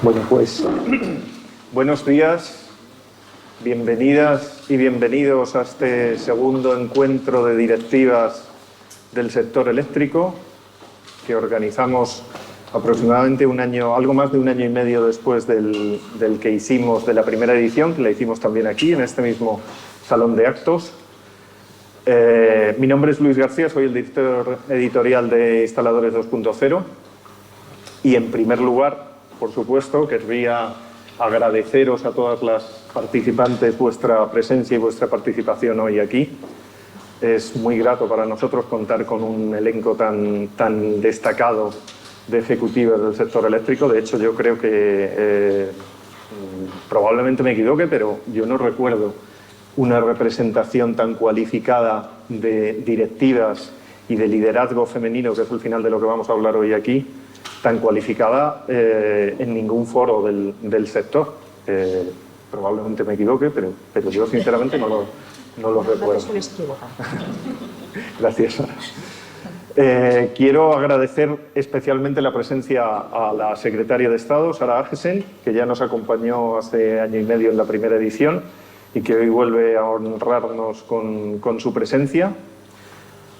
Bueno, pues buenos días, bienvenidas y bienvenidos a este segundo encuentro de directivas del sector eléctrico que organizamos aproximadamente un año, algo más de un año y medio después del que hicimos de la primera edición, que la hicimos también aquí, en este mismo salón de actos. Mi nombre es Luis García, soy el director editorial de Instaladores 2.0 y, en primer lugar, por supuesto, querría agradeceros a todas las participantes vuestra presencia y vuestra participación hoy aquí. Es muy grato para nosotros contar con un elenco tan destacado de ejecutivas del sector eléctrico. De hecho, yo creo que probablemente me equivoque, pero yo no recuerdo una representación tan cualificada de directivas y de liderazgo femenino, que es el final de lo que vamos a hablar hoy aquí, tan cualificada en ningún foro del sector. Probablemente me equivoque, pero yo sinceramente no lo recuerdo. Gracias, Sara. Quiero agradecer especialmente la presencia a la secretaria de Estado, Sara Agesen, que ya nos acompañó hace año y medio en la primera edición y que hoy vuelve a honrarnos con su presencia.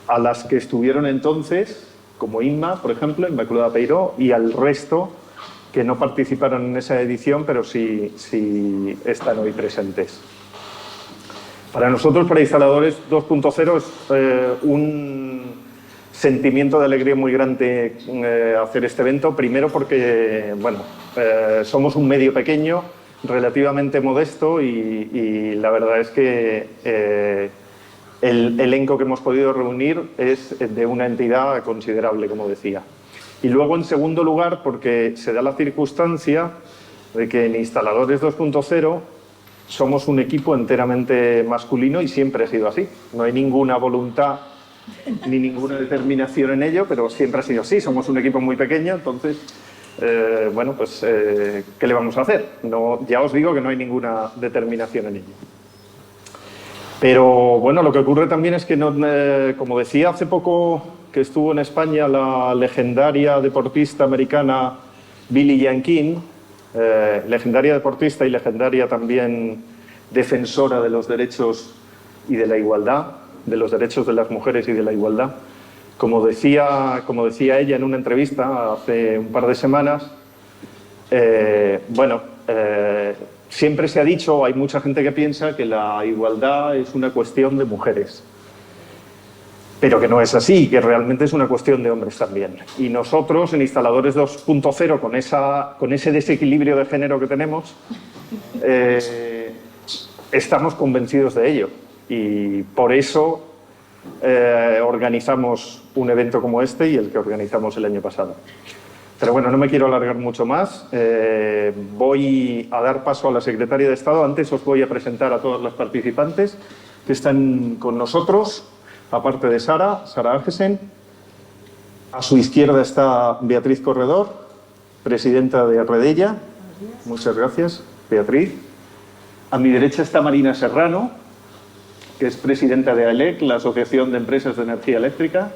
A las que estuvieron entonces, como Inma, por ejemplo, Inmaculada Peiró, y al resto que no participaron en esa edición, pero sí están hoy presentes. Para nosotros, para Instaladores 2.0, es un sentimiento de alegría muy grande hacer este evento. Primero porque, somos un medio pequeño, relativamente modesto, y la verdad es que el elenco que hemos podido reunir es de una entidad considerable, como decía. Y luego, en segundo lugar, porque se da la circunstancia de que en Instaladores 2.0 somos un equipo enteramente masculino y siempre ha sido así. No hay ninguna voluntad ni ninguna determinación en ello, pero siempre ha sido así. Somos un equipo muy pequeño, entonces, ¿qué le vamos a hacer? No, ya os digo que no hay ninguna determinación en ello. Pero bueno, lo que ocurre también es que, como decía hace poco que estuvo en España la legendaria deportista americana Billie Jean King, legendaria deportista y legendaria también defensora de los derechos y de la igualdad, de los derechos de las mujeres y de la igualdad. Como decía ella en una entrevista hace un par de semanas, siempre se ha dicho, hay mucha gente que piensa que la igualdad es una cuestión de mujeres, pero que no es así, que realmente es una cuestión de hombres también. Y nosotros, en Instaladores 2.0, con ese desequilibrio de género que tenemos, estamos convencidos de ello. Y por eso organizamos un evento como este y el que organizamos el año pasado. Pero bueno, no me quiero alargar mucho más. Voy a dar paso a la secretaria de Estado. Antes os voy a presentar a todas las participantes que están con nosotros, aparte de Sara Agesen. A su izquierda está Beatriz Corredor, presidenta de Redella. Muchas gracias, Beatriz. A mi derecha está Marina Serrano, que es presidenta de AELEC, la Asociación de Empresas de Energía Eléctrica.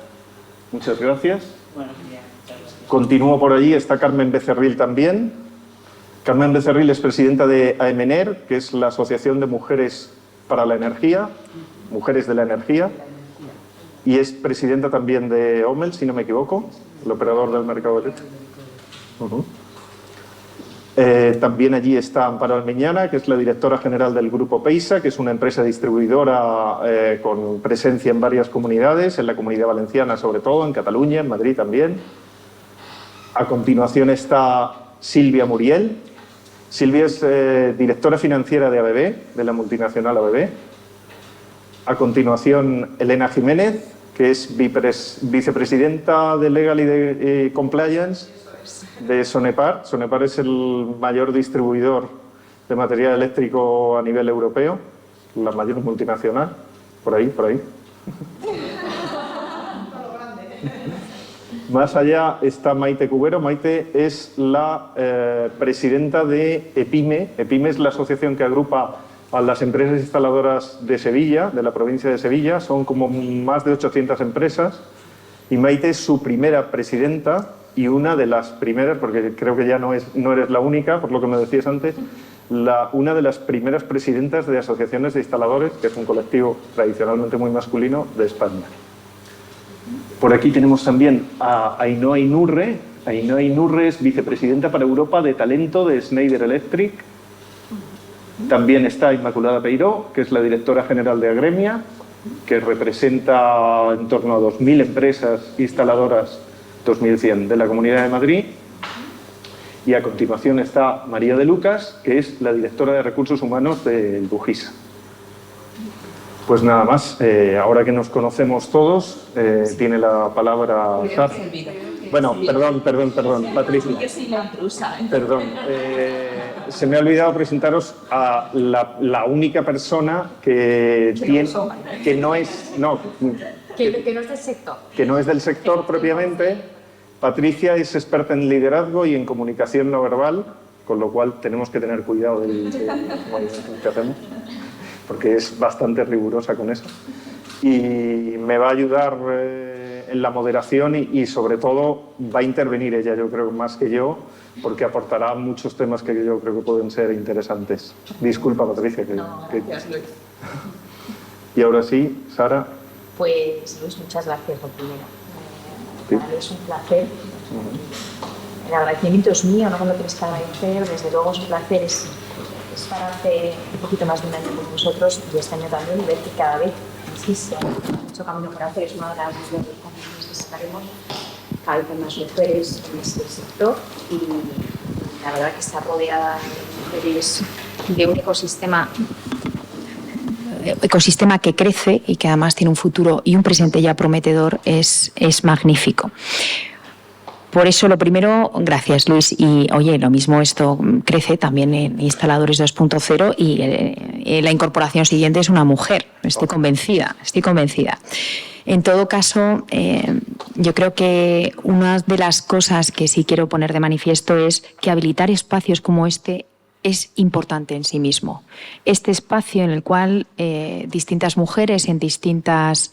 Muchas gracias. Buenos días. Continúo por allí, está Carmen Becerril también. Carmen Becerril es presidenta de AEMENER, que es la Asociación de Mujeres para la Energía, Mujeres de la Energía, y es presidenta también de OMEL, si no me equivoco, el operador del mercado eléctrico. También allí está Amparo Almiñana, que es la directora general del Grupo PEISA, que es una empresa distribuidora con presencia en varias comunidades, en la Comunidad Valenciana sobre todo, en Cataluña, en Madrid también. A continuación está Silvia Muriel. Silvia es directora financiera de ABB, de la multinacional ABB. A continuación, Elena Jiménez, que es vicepresidenta de Legal y de Compliance de Sonepar. Sonepar es el mayor distribuidor de material eléctrico a nivel europeo, la mayor multinacional. Por ahí. Más allá está Maite Cubero. Maite es la presidenta de EPIME. EPIME es la asociación que agrupa a las empresas instaladoras de Sevilla, de la provincia de Sevilla. Son como más de 800 empresas. Y Maite es su primera presidenta y una de las primeras, porque creo que ya no eres la única, por lo que me decías antes, una de las primeras presidentas de asociaciones de instaladores, que es un colectivo tradicionalmente muy masculino de España. Por aquí tenemos también a Ainhoa Inurre. Ainhoa Inurre es vicepresidenta para Europa de talento de Schneider Electric. También está Inmaculada Peiró, que es la directora general de Agremia, que representa en torno a 2.000 empresas instaladoras, 2.100 de la Comunidad de Madrid. Y a continuación está María de Lucas, que es la directora de Recursos Humanos del Bujisa. Pues nada más, ahora que nos conocemos todos, tiene la palabra Sara. Bueno, perdón, Patricia. Yo soy la intrusa. Perdón, se me ha olvidado presentaros a la única persona que no es del sector. Que no es del sector propiamente. Patricia es experta en liderazgo y en comunicación no verbal, con lo cual tenemos que tener cuidado del movimiento que hacemos, porque es bastante rigurosa con eso. Y me va a ayudar en la moderación y sobre todo va a intervenir ella, yo creo, más que yo, porque aportará muchos temas que yo creo que pueden ser interesantes. Disculpa, Patricia. Gracias, Luis. Y ahora sí, Sara. Pues, Luis, muchas gracias por primero. Para mí es un placer. El agradecimiento es mío, no me lo tienes que agradecer. Desde luego es un placer estar hace un poquito más de un año con vosotros y este año también, y ver que cada vez hay mucho camino por hacer. Es una de las cosas que necesitaremos. Cada vez hay más mujeres en este sector y la verdad que está rodeada de mujeres, de un ecosistema que crece y que además tiene un futuro y un presente ya prometedor, es magnífico. Por eso, lo primero, gracias, Luis. Y, oye, lo mismo, esto crece también en Instaladores 2.0 y la incorporación siguiente es una mujer. Estoy convencida. En todo caso, yo creo que una de las cosas que sí quiero poner de manifiesto es que habilitar espacios como este es importante en sí mismo. Este espacio en el cual distintas mujeres en distintas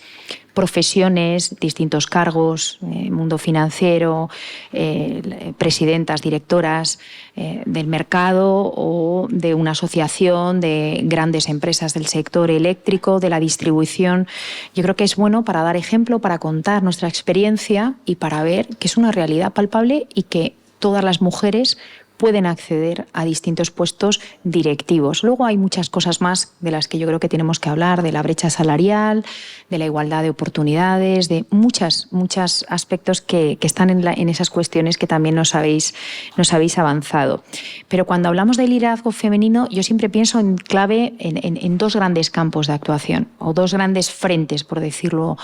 profesiones, distintos cargos, mundo financiero, presidentas, directoras del mercado o de una asociación de grandes empresas del sector eléctrico, de la distribución. Yo creo que es bueno para dar ejemplo, para contar nuestra experiencia y para ver que es una realidad palpable y que todas las mujeres pueden acceder a distintos puestos directivos. Luego hay muchas cosas más de las que yo creo que tenemos que hablar, de la brecha salarial, de la igualdad de oportunidades, de muchos aspectos que están en esas cuestiones que también nos habéis avanzado. Pero cuando hablamos de liderazgo femenino, yo siempre pienso en clave en dos grandes campos de actuación, o dos grandes frentes, por decirlo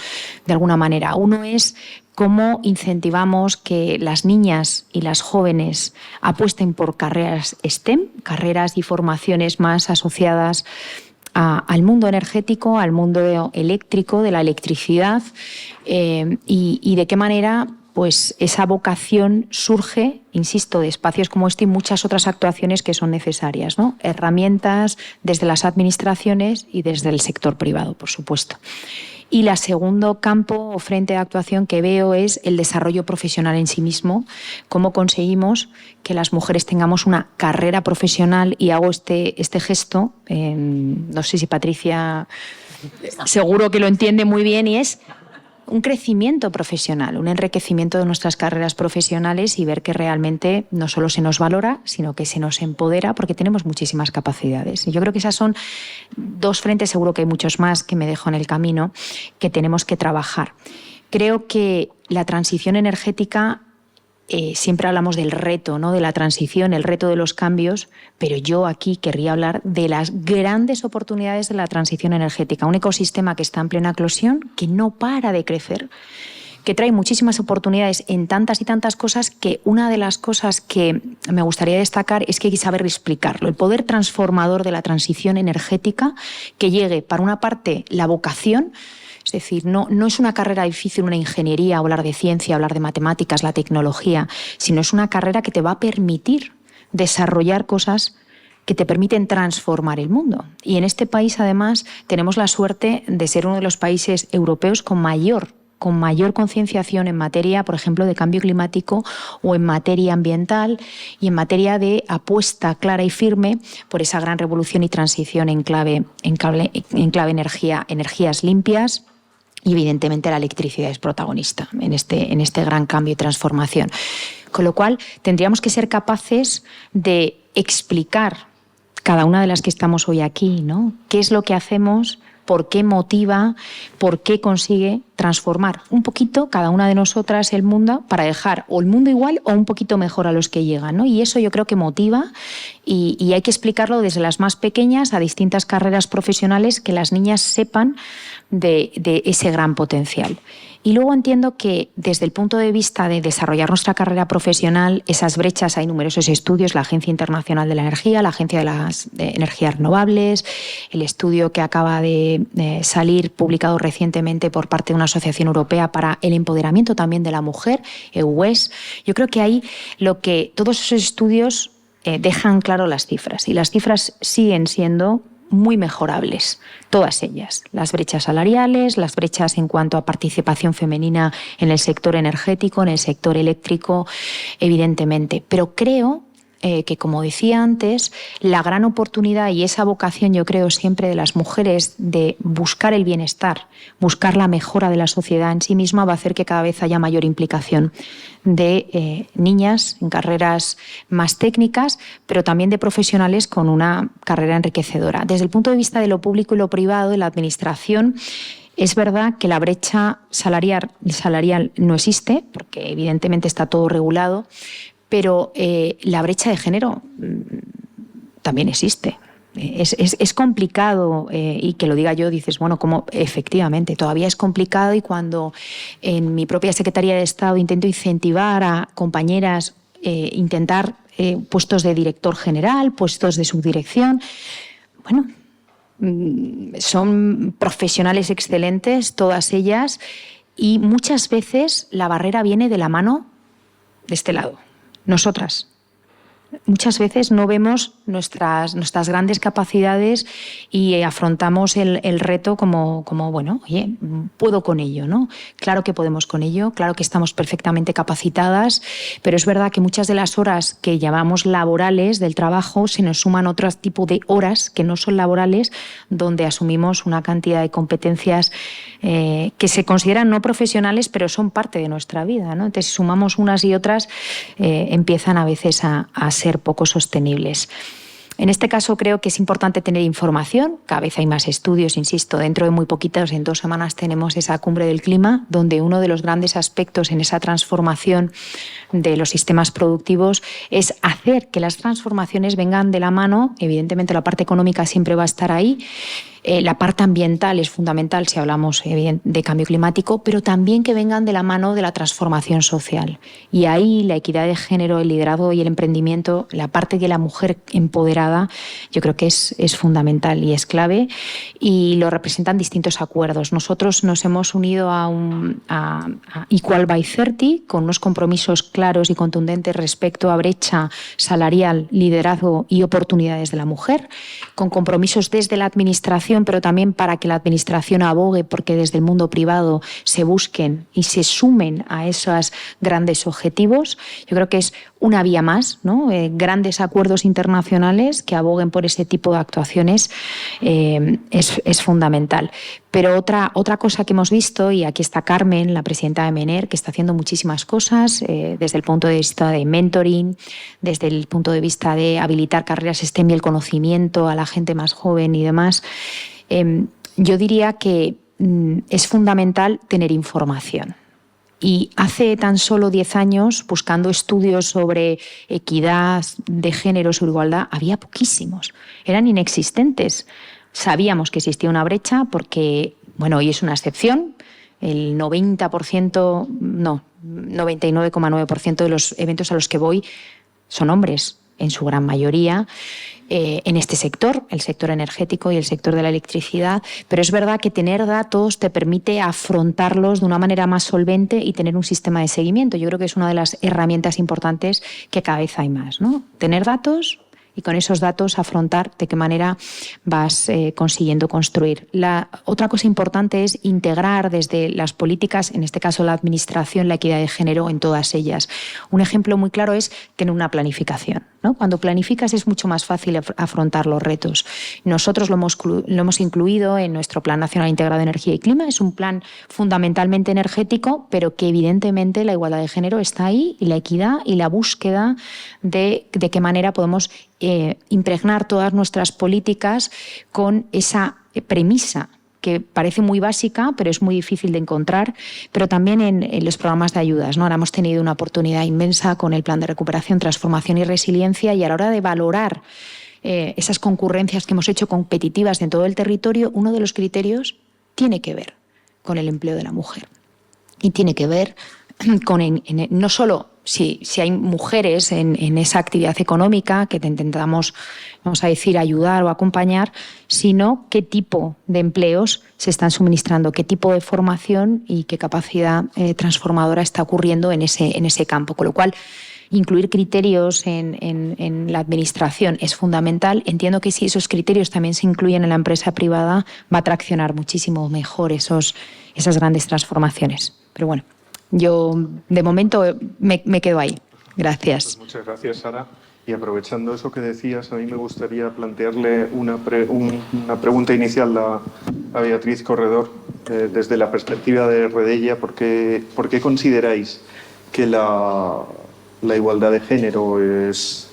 de alguna manera. Uno es cómo incentivamos que las niñas y las jóvenes apuesten por carreras STEM, carreras y formaciones más asociadas al mundo energético, al mundo eléctrico, de la electricidad, y de qué manera pues esa vocación surge, insisto, de espacios como este y muchas otras actuaciones que son necesarias, ¿no? Herramientas desde las administraciones y desde el sector privado, por supuesto. Y el segundo campo o frente de actuación que veo es el desarrollo profesional en sí mismo, cómo conseguimos que las mujeres tengamos una carrera profesional, y hago este gesto, no sé si Patricia seguro que lo entiende muy bien, y es un crecimiento profesional, un enriquecimiento de nuestras carreras profesionales y ver que realmente no solo se nos valora, sino que se nos empodera, porque tenemos muchísimas capacidades. Y yo creo que esas son dos frentes, seguro que hay muchos más que me dejo en el camino, que tenemos que trabajar. Creo que la transición energética, siempre hablamos del reto, ¿no?, de la transición, el reto de los cambios, pero yo aquí querría hablar de las grandes oportunidades de la transición energética. Un ecosistema que está en plena eclosión, que no para de crecer, que trae muchísimas oportunidades en tantas y tantas cosas, que una de las cosas que me gustaría destacar es que hay que saber explicarlo. El poder transformador de la transición energética, que llegue, para una parte, la vocación. Es decir, no es una carrera difícil, una ingeniería, hablar de ciencia, hablar de matemáticas, la tecnología, sino es una carrera que te va a permitir desarrollar cosas que te permiten transformar el mundo. Y en este país, además, tenemos la suerte de ser uno de los países europeos con mayor con mayor concienciación en materia, por ejemplo, de cambio climático o en materia ambiental y en materia de apuesta clara y firme por esa gran revolución y transición en clave energías limpias. Y evidentemente la electricidad es protagonista en este gran cambio y transformación. Con lo cual tendríamos que ser capaces de explicar, cada una de las que estamos hoy aquí, ¿no?, qué es lo que hacemos, por qué motiva, por qué consigue transformar un poquito cada una de nosotras el mundo para dejar o el mundo igual o un poquito mejor a los que llegan, ¿no? Y eso yo creo que motiva y hay que explicarlo desde las más pequeñas a distintas carreras profesionales, que las niñas sepan de ese gran potencial. Y luego entiendo que desde el punto de vista de desarrollar nuestra carrera profesional, esas brechas, hay numerosos estudios, la Agencia Internacional de la Energía, la Agencia de Energías Renovables, el estudio que acaba de salir, publicado recientemente por parte de una asociación europea para el empoderamiento también de la mujer, EUES. Yo creo que ahí todos esos estudios dejan claro las cifras, y las cifras siguen siendo muy mejorables, todas ellas. Las brechas salariales, las brechas en cuanto a participación femenina en el sector energético, en el sector eléctrico, evidentemente. Pero creo que, como decía antes, la gran oportunidad y esa vocación, yo creo, siempre de las mujeres de buscar el bienestar, buscar la mejora de la sociedad en sí misma, va a hacer que cada vez haya mayor implicación de niñas en carreras más técnicas, pero también de profesionales con una carrera enriquecedora. Desde el punto de vista de lo público y lo privado, de la administración, es verdad que la brecha salarial no existe, porque evidentemente está todo regulado, pero la brecha de género también existe. Es complicado, y que lo diga yo, dices, bueno, como efectivamente, todavía es complicado, y cuando en mi propia Secretaría de Estado intento incentivar a compañeras, intentar puestos de director general, puestos de subdirección, bueno, son profesionales excelentes, todas ellas, y muchas veces la barrera viene de la mano de este lado. Nosotras muchas veces no vemos nuestras grandes capacidades y afrontamos el reto como, bueno, oye, puedo con ello, ¿no? Claro que podemos con ello, claro que estamos perfectamente capacitadas, pero es verdad que muchas de las horas que llamamos laborales del trabajo se nos suman otro tipo de horas que no son laborales, donde asumimos una cantidad de competencias que se consideran no profesionales, pero son parte de nuestra vida, ¿no? Entonces, si sumamos unas y otras, empiezan a veces a ser poco sostenibles. En este caso creo que es importante tener información, cada vez hay más estudios, insisto, dentro de muy poquitos, en 2 semanas tenemos esa cumbre del clima, donde uno de los grandes aspectos en esa transformación de los sistemas productivos es hacer que las transformaciones vengan de la mano. Evidentemente la parte económica siempre va a estar ahí, la parte ambiental es fundamental si hablamos de cambio climático, pero también que vengan de la mano de la transformación social. Y ahí la equidad de género, el liderazgo y el emprendimiento, la parte de la mujer empoderada, yo creo que es fundamental y es clave, y lo representan distintos acuerdos. Nosotros nos hemos unido a Equal by 30 con unos compromisos claros y contundentes respecto a brecha salarial, liderazgo y oportunidades de la mujer, con compromisos desde la administración, pero también para que la administración abogue porque desde el mundo privado se busquen y se sumen a esos grandes objetivos. Yo creo que es una vía más, ¿no? Grandes acuerdos internacionales que aboguen por ese tipo de actuaciones es fundamental. Pero otra cosa que hemos visto, y aquí está Carmen, la presidenta de MENER, que está haciendo muchísimas cosas desde el punto de vista de mentoring, desde el punto de vista de habilitar carreras STEM y el conocimiento a la gente más joven y demás. Yo diría que es fundamental tener información. Y hace tan solo 10 años, buscando estudios sobre equidad de género, sobre igualdad, había poquísimos, eran inexistentes. Sabíamos que existía una brecha porque, bueno, hoy es una excepción, el 99,9% de los eventos a los que voy son hombres, en su gran mayoría, en este sector, el sector energético y el sector de la electricidad, pero es verdad que tener datos te permite afrontarlos de una manera más solvente y tener un sistema de seguimiento. Yo creo que es una de las herramientas importantes que cada vez hay más, ¿no? Tener datos y con esos datos afrontar de qué manera vas consiguiendo construir. La otra cosa importante es integrar desde las políticas, en este caso la administración, la equidad de género en todas ellas. Un ejemplo muy claro es tener una planificación, ¿no? Cuando planificas es mucho más fácil afrontar los retos. Nosotros lo hemos incluido en nuestro Plan Nacional Integrado de Energía y Clima. Es un plan fundamentalmente energético, pero que evidentemente la igualdad de género está ahí, y la equidad y la búsqueda de qué manera podemos impregnar todas nuestras políticas con esa premisa que parece muy básica, pero es muy difícil de encontrar, pero también en los programas de ayudas, ¿no? Ahora hemos tenido una oportunidad inmensa con el Plan de Recuperación, Transformación y Resiliencia, y a la hora de valorar esas concurrencias que hemos hecho competitivas en todo el territorio, uno de los criterios tiene que ver con el empleo de la mujer. Y tiene que ver con no solo si hay mujeres en esa actividad económica que te intentamos, vamos a decir, ayudar o acompañar, sino qué tipo de empleos se están suministrando, qué tipo de formación y qué capacidad transformadora está ocurriendo en ese campo. Con lo cual, incluir criterios en la administración es fundamental. Entiendo que si esos criterios también se incluyen en la empresa privada, va a traccionar muchísimo mejor esas grandes transformaciones. Pero bueno, yo de momento me quedo ahí. Gracias. Pues muchas gracias, Sara. Y aprovechando eso que decías, a mí me gustaría plantearle una pregunta inicial a Beatriz Corredor, desde la perspectiva de Redella. ¿Por qué consideráis que la igualdad de género es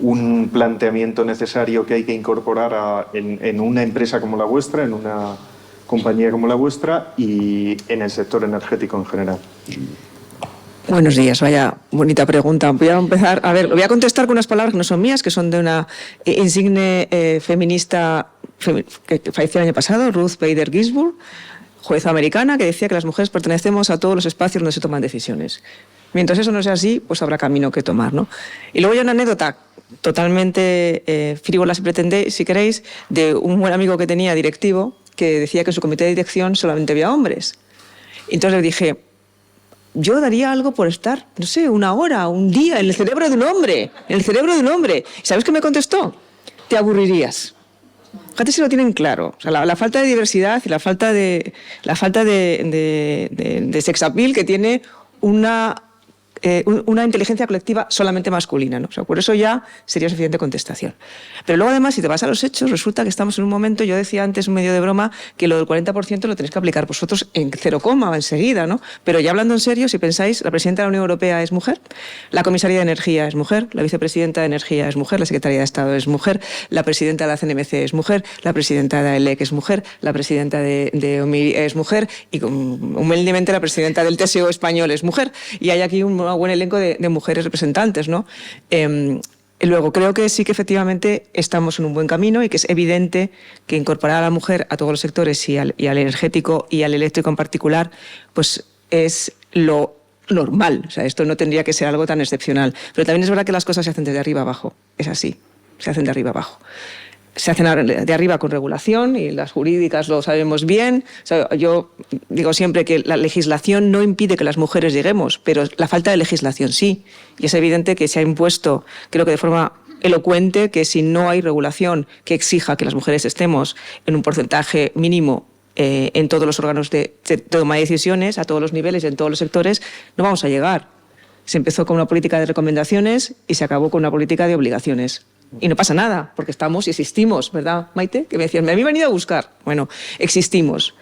un planteamiento necesario que hay que incorporar en una empresa como la vuestra, en una compañía como la vuestra y en el sector energético en general? Buenos días, vaya bonita pregunta. Voy a empezar, lo voy a contestar con unas palabras que no son mías, que son de una insigne feminista que falleció el año pasado, Ruth Bader Ginsburg, jueza americana, que decía que las mujeres pertenecemos a todos los espacios donde se toman decisiones. Mientras eso no sea así, pues habrá camino que tomar, ¿no? Y luego hay una anécdota totalmente frívola, si pretendéis, si queréis, de un buen amigo que tenía directivo, que decía que en su comité de dirección solamente había hombres. Entonces le dije, yo daría algo por estar, no sé, una hora, un día, en el cerebro de un hombre, en el cerebro de un hombre. ¿Sabes qué me contestó? Te aburrirías. Fíjate si lo tienen claro. O sea, la falta de diversidad y la falta de sex appeal que tiene una inteligencia colectiva solamente masculina, ¿no? O sea, por eso ya sería suficiente contestación. Pero luego, además, si te vas a los hechos, resulta que estamos en un momento, yo decía antes, medio de broma, que lo del 40% lo tenéis que aplicar vosotros en 0, enseguida, ¿no? Pero ya hablando en serio, si pensáis, la presidenta de la Unión Europea es mujer, la comisaria de Energía es mujer, la vicepresidenta de Energía es mujer, la secretaria de Estado es mujer, la presidenta de la CNMC es mujer, la presidenta de AELEC es mujer, la presidenta de OMI es mujer y, humildemente, la presidenta del TSO español es mujer. Y hay aquí un buen elenco de mujeres representantes, ¿no? Luego, creo que sí que efectivamente estamos en un buen camino y que es evidente que incorporar a la mujer a todos los sectores y al energético y al eléctrico en particular, pues es lo normal. O sea, esto no tendría que ser algo tan excepcional. Pero también es verdad que las cosas se hacen desde arriba abajo. Es así, se hacen de arriba abajo. Se hacen de arriba con regulación y las jurídicas lo sabemos bien. O sea, yo digo siempre que la legislación no impide que las mujeres lleguemos, pero la falta de legislación sí. Y es evidente que se ha impuesto, creo que de forma elocuente, que si no hay regulación que exija que las mujeres estemos en un porcentaje mínimo en todos los órganos de toma de decisiones, a todos los niveles y en todos los sectores, no vamos a llegar. Se empezó con una política de recomendaciones y se acabó con una política de obligaciones. Y no pasa nada, porque estamos y existimos, ¿verdad, Maite? Que me decían, me habéis venido a buscar. Bueno, existimos.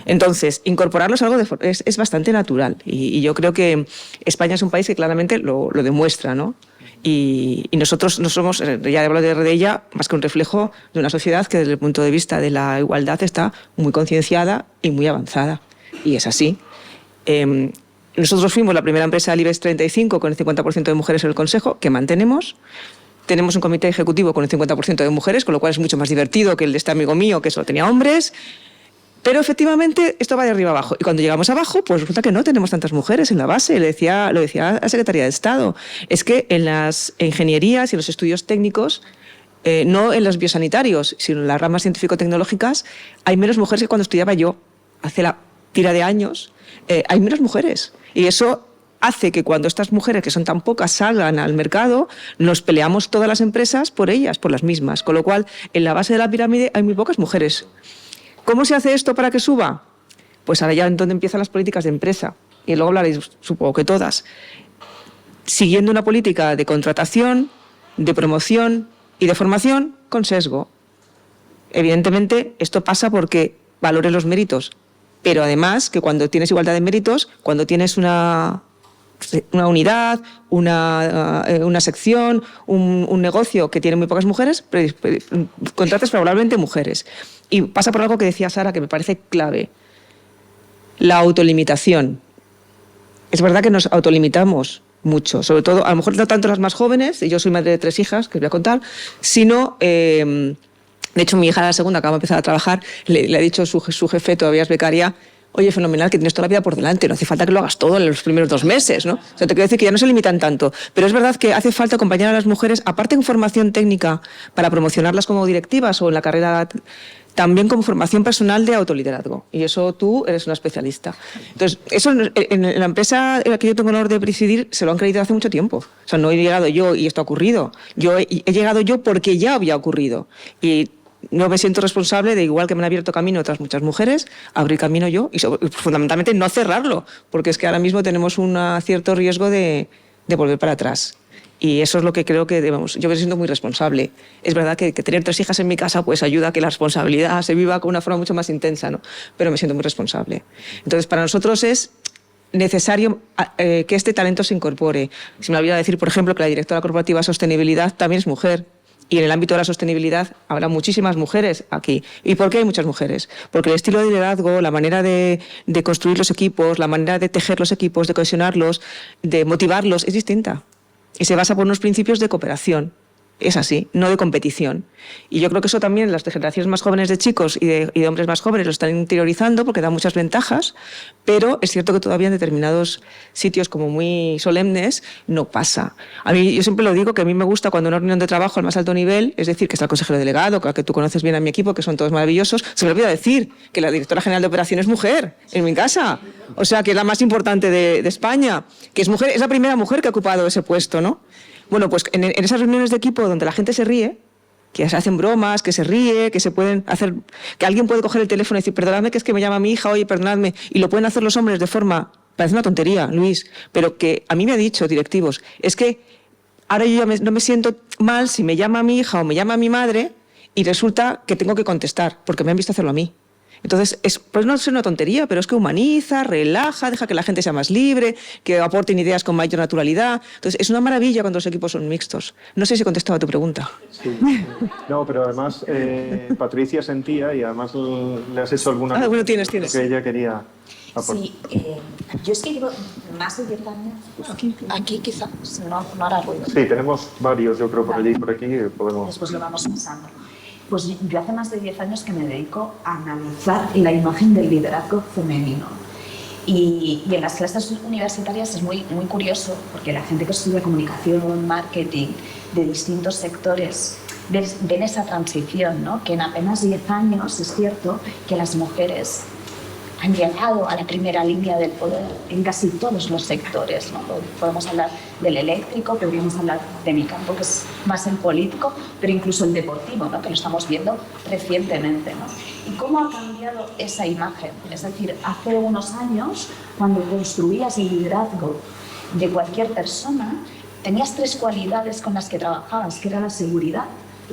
Entonces, incorporarlos a algo es bastante natural. Y yo creo que España es un país que claramente lo demuestra, ¿no? Y nosotros no somos, ya hablo de Redella, más que un reflejo de una sociedad que desde el punto de vista de la igualdad está muy concienciada y muy avanzada. Y es así. Nosotros fuimos la primera empresa del IBEX 35 con el 50% de mujeres en el Consejo, que mantenemos. Tenemos un comité ejecutivo con el 50% de mujeres, con lo cual es mucho más divertido que el de este amigo mío, que solo tenía hombres. Pero efectivamente esto va de arriba abajo. Y cuando llegamos abajo, pues resulta que no tenemos tantas mujeres en la base. Lo decía la Secretaría de Estado. Es que en las ingenierías y en los estudios técnicos, no en los biosanitarios, sino en las ramas científico-tecnológicas, hay menos mujeres que cuando estudiaba yo, hace la tira de años. Hay menos mujeres. Y eso hace que cuando estas mujeres, que son tan pocas, salgan al mercado, nos peleamos todas las empresas por ellas, por las mismas. Con lo cual, en la base de la pirámide hay muy pocas mujeres. ¿Cómo se hace esto para que suba? Pues ahora ya es donde empiezan las políticas de empresa. Y luego hablaréis, supongo que todas. Siguiendo una política de contratación, de promoción y de formación con sesgo. Evidentemente, esto pasa porque valores los méritos. Pero además, que cuando tienes igualdad de méritos, cuando tienes una unidad, una sección, un negocio que tiene muy pocas mujeres, contratas favorablemente mujeres. Y pasa por algo que decía Sara, que me parece clave. La autolimitación. Es verdad que nos autolimitamos mucho, sobre todo, a lo mejor no tanto las más jóvenes, y yo soy madre de 3 hijas, que os voy a contar, sino... de hecho, mi hija, la segunda, acaba de empezar a trabajar, le ha dicho su jefe, todavía es becaria, oye, fenomenal, que tienes toda la vida por delante, no hace falta que lo hagas todo en los primeros 2 meses, ¿no? O sea, te quiero decir que ya no se limitan tanto. Pero es verdad que hace falta acompañar a las mujeres, aparte en formación técnica para promocionarlas como directivas o en la carrera, también como formación personal de autoliderazgo. Y eso tú eres una especialista. Entonces, eso en la empresa en la que yo tengo el honor de presidir se lo han creído hace mucho tiempo. O sea, no he llegado yo y esto ha ocurrido. He llegado yo porque ya había ocurrido. Y no me siento responsable de, igual que me han abierto camino otras muchas mujeres, abrir camino yo y fundamentalmente no cerrarlo, porque es que ahora mismo tenemos un cierto riesgo de volver para atrás. Y eso es lo que creo que debemos. Yo me siento muy responsable. Es verdad que tener 3 hijas en mi casa pues ayuda a que la responsabilidad se viva con una forma mucho más intensa, ¿no? Pero me siento muy responsable. Entonces, para nosotros es necesario que este talento se incorpore. Se me olvida decir, por ejemplo, que la directora corporativa de sostenibilidad también es mujer. Y en el ámbito de la sostenibilidad habrá muchísimas mujeres aquí. ¿Y por qué hay muchas mujeres? Porque el estilo de liderazgo, la manera de construir los equipos, la manera de tejer los equipos, de cohesionarlos, de motivarlos, es distinta. Y se basa por unos principios de cooperación. Es así, no de competición. Y yo creo que eso también las generaciones más jóvenes de chicos y de hombres más jóvenes lo están interiorizando porque da muchas ventajas, pero es cierto que todavía en determinados sitios como muy solemnes no pasa. A mí, yo siempre lo digo, que a mí me gusta cuando en una reunión de trabajo al más alto nivel, es decir, que está el consejero delegado, que tú conoces bien a mi equipo, que son todos maravillosos, se me olvida decir que la directora general de operaciones es mujer en mi casa, o sea, que es la más importante de España, que es mujer, es la primera mujer que ha ocupado ese puesto, ¿no? Bueno, pues en esas reuniones de equipo donde la gente se ríe, que se hacen bromas, que se ríe, que se pueden hacer, que alguien puede coger el teléfono y decir, perdonadme que es que me llama mi hija, oye, perdonadme, y lo pueden hacer los hombres de forma, parece una tontería, Luis, pero que a mí me ha dicho directivos, es que ahora yo ya no me siento mal si me llama mi hija o me llama mi madre y resulta que tengo que contestar, porque me han visto hacerlo a mí. Entonces, pues no es una tontería, pero es que humaniza, relaja, deja que la gente sea más libre, que aporten ideas con mayor naturalidad. Entonces, es una maravilla cuando los equipos son mixtos. No sé si he contestado a tu pregunta. Sí. No, pero además Patricia sentía, y además le has hecho alguna bueno, tienes. que ella quería aportar. Sí, yo es que llevo más de 10 años aquí quizás, no hará ruido. Sí, tenemos varios, yo creo, por allí y por aquí, podemos... Después lo vamos pasando. Pues yo hace más de 10 años que me dedico a analizar la imagen del liderazgo femenino. Y en las clases universitarias es muy curioso, porque la gente que estudia comunicación, marketing, de distintos sectores, ven esa transición, ¿no? Que en apenas 10 años es cierto que las mujeres han llegado a la primera línea del poder en casi todos los sectores, ¿no? Podemos hablar del eléctrico, podríamos hablar de mi campo, que es más el político, pero incluso el deportivo, ¿no? Que lo estamos viendo recientemente, ¿no? ¿Y cómo ha cambiado esa imagen? Es decir, hace unos años, cuando construías el liderazgo de cualquier persona, tenías 3 cualidades con las que trabajabas, que era la seguridad,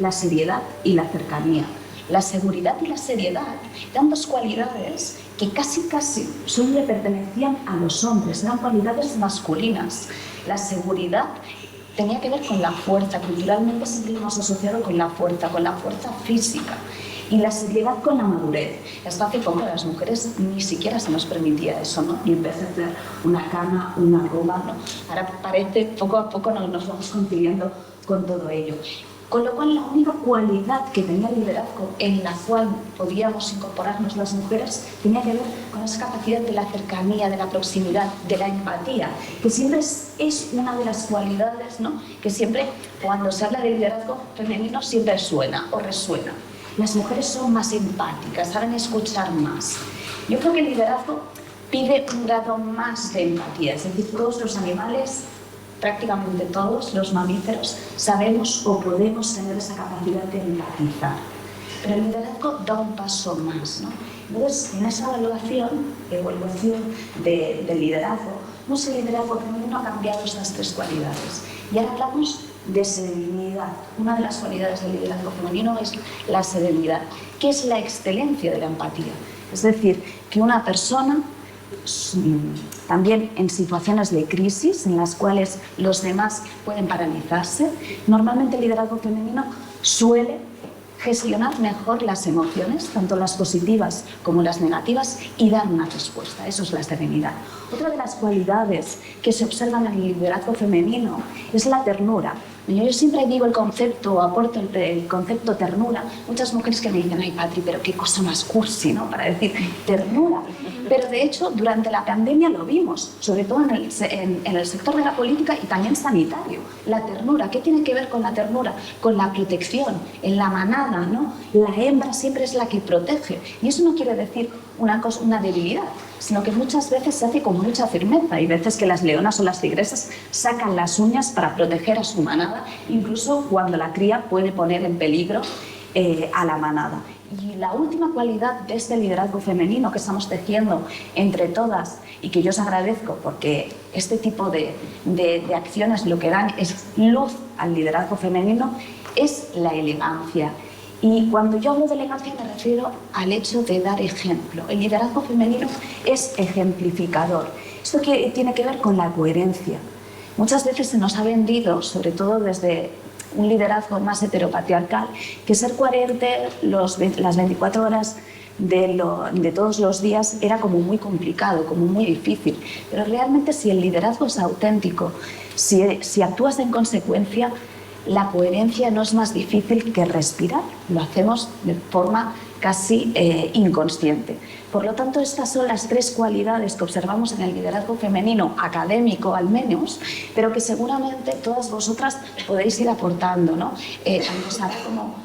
la seriedad y la cercanía. La seguridad y la seriedad eran 2 cualidades que casi solo le pertenecían a los hombres, eran cualidades masculinas. La seguridad tenía que ver con la fuerza, culturalmente siempre lo hemos asociado con la fuerza física, y la seriedad con la madurez. Hasta hace poco a las mujeres ni siquiera se nos permitía eso, ¿no? Y empecé a hacer una cana, una arruga, ¿no? Ahora parece, poco a poco nos vamos conciliando con todo ello. Con lo cual, la única cualidad que tenía el liderazgo en la cual podíamos incorporarnos las mujeres tenía que ver con esa capacidad de la cercanía, de la proximidad, de la empatía, que siempre es una de las cualidades, ¿no? Que siempre, cuando se habla de liderazgo femenino, siempre suena o resuena. Las mujeres son más empáticas, saben escuchar más. Yo creo que el liderazgo pide un grado más de empatía. Es decir, todos los animales, prácticamente todos los mamíferos, sabemos o podemos tener esa capacidad de empatizar. Pero el liderazgo da un paso más, ¿no? Entonces, en esa evaluación del liderazgo, el liderazgo femenino ha cambiado estas 3 cualidades. Y ahora hablamos de serenidad. Una de las cualidades del liderazgo femenino es la serenidad, que es la excelencia de la empatía. Es decir, que una persona, también en situaciones de crisis en las cuales los demás pueden paralizarse, normalmente el liderazgo femenino suele gestionar mejor las emociones, tanto las positivas como las negativas, y dar una respuesta. Eso es la serenidad. Otra de las cualidades que se observan en el liderazgo femenino es la ternura. Yo siempre digo aporto el concepto ternura. Muchas mujeres que me dicen, ay Patri, pero qué cosa más cursi, ¿no?, para decir ternura. Pero de hecho, durante la pandemia lo vimos, sobre todo en el sector de la política y también sanitario. La ternura, ¿qué tiene que ver con la ternura? Con la protección, en la manada, ¿no? La hembra siempre es la que protege. Y eso no quiere decir una debilidad, sino que muchas veces se hace con mucha firmeza. Hay veces que las leonas o las tigresas sacan las uñas para proteger a su manada, incluso cuando la cría puede poner en peligro a la manada. Y la última cualidad de este liderazgo femenino que estamos tejiendo entre todas, y que yo os agradezco porque este tipo de acciones lo que dan es luz al liderazgo femenino, es la elegancia. Y cuando yo hablo de elegancia me refiero al hecho de dar ejemplo. El liderazgo femenino es ejemplificador. Esto tiene que ver con la coherencia. Muchas veces se nos ha vendido, sobre todo desde un liderazgo más heteropatriarcal, que ser coherente las 24 horas de todos los días era como muy complicado, como muy difícil. Pero realmente, si el liderazgo es auténtico, si actúas en consecuencia, la coherencia no es más difícil que respirar. Lo hacemos de forma casi inconsciente. Por lo tanto, estas son las 3 cualidades que observamos en el liderazgo femenino, académico al menos, pero que seguramente todas vosotras podéis ir aportando, ¿no? Tanto Sara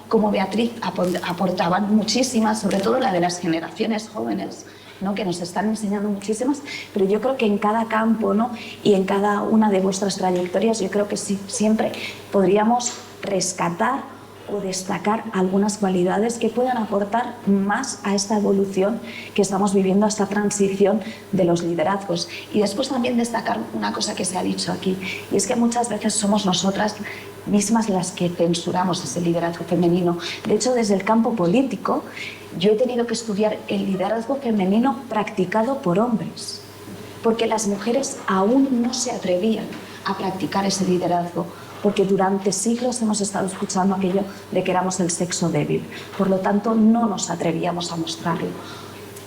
como Beatriz aportaban muchísimas, sobre todo la de las generaciones jóvenes, ¿no?, que nos están enseñando muchísimas, pero yo creo que en cada campo, ¿no?, y en cada una de vuestras trayectorias, yo creo que sí, siempre podríamos rescatar o destacar algunas cualidades que puedan aportar más a esta evolución que estamos viviendo, a esta transición de los liderazgos. Y después también destacar una cosa que se ha dicho aquí, y es que muchas veces somos nosotras mismas las que censuramos ese liderazgo femenino. De hecho, desde el campo político, yo he tenido que estudiar el liderazgo femenino practicado por hombres, porque las mujeres aún no se atrevían a practicar ese liderazgo, porque durante siglos hemos estado escuchando aquello de que éramos el sexo débil. Por lo tanto, no nos atrevíamos a mostrarlo.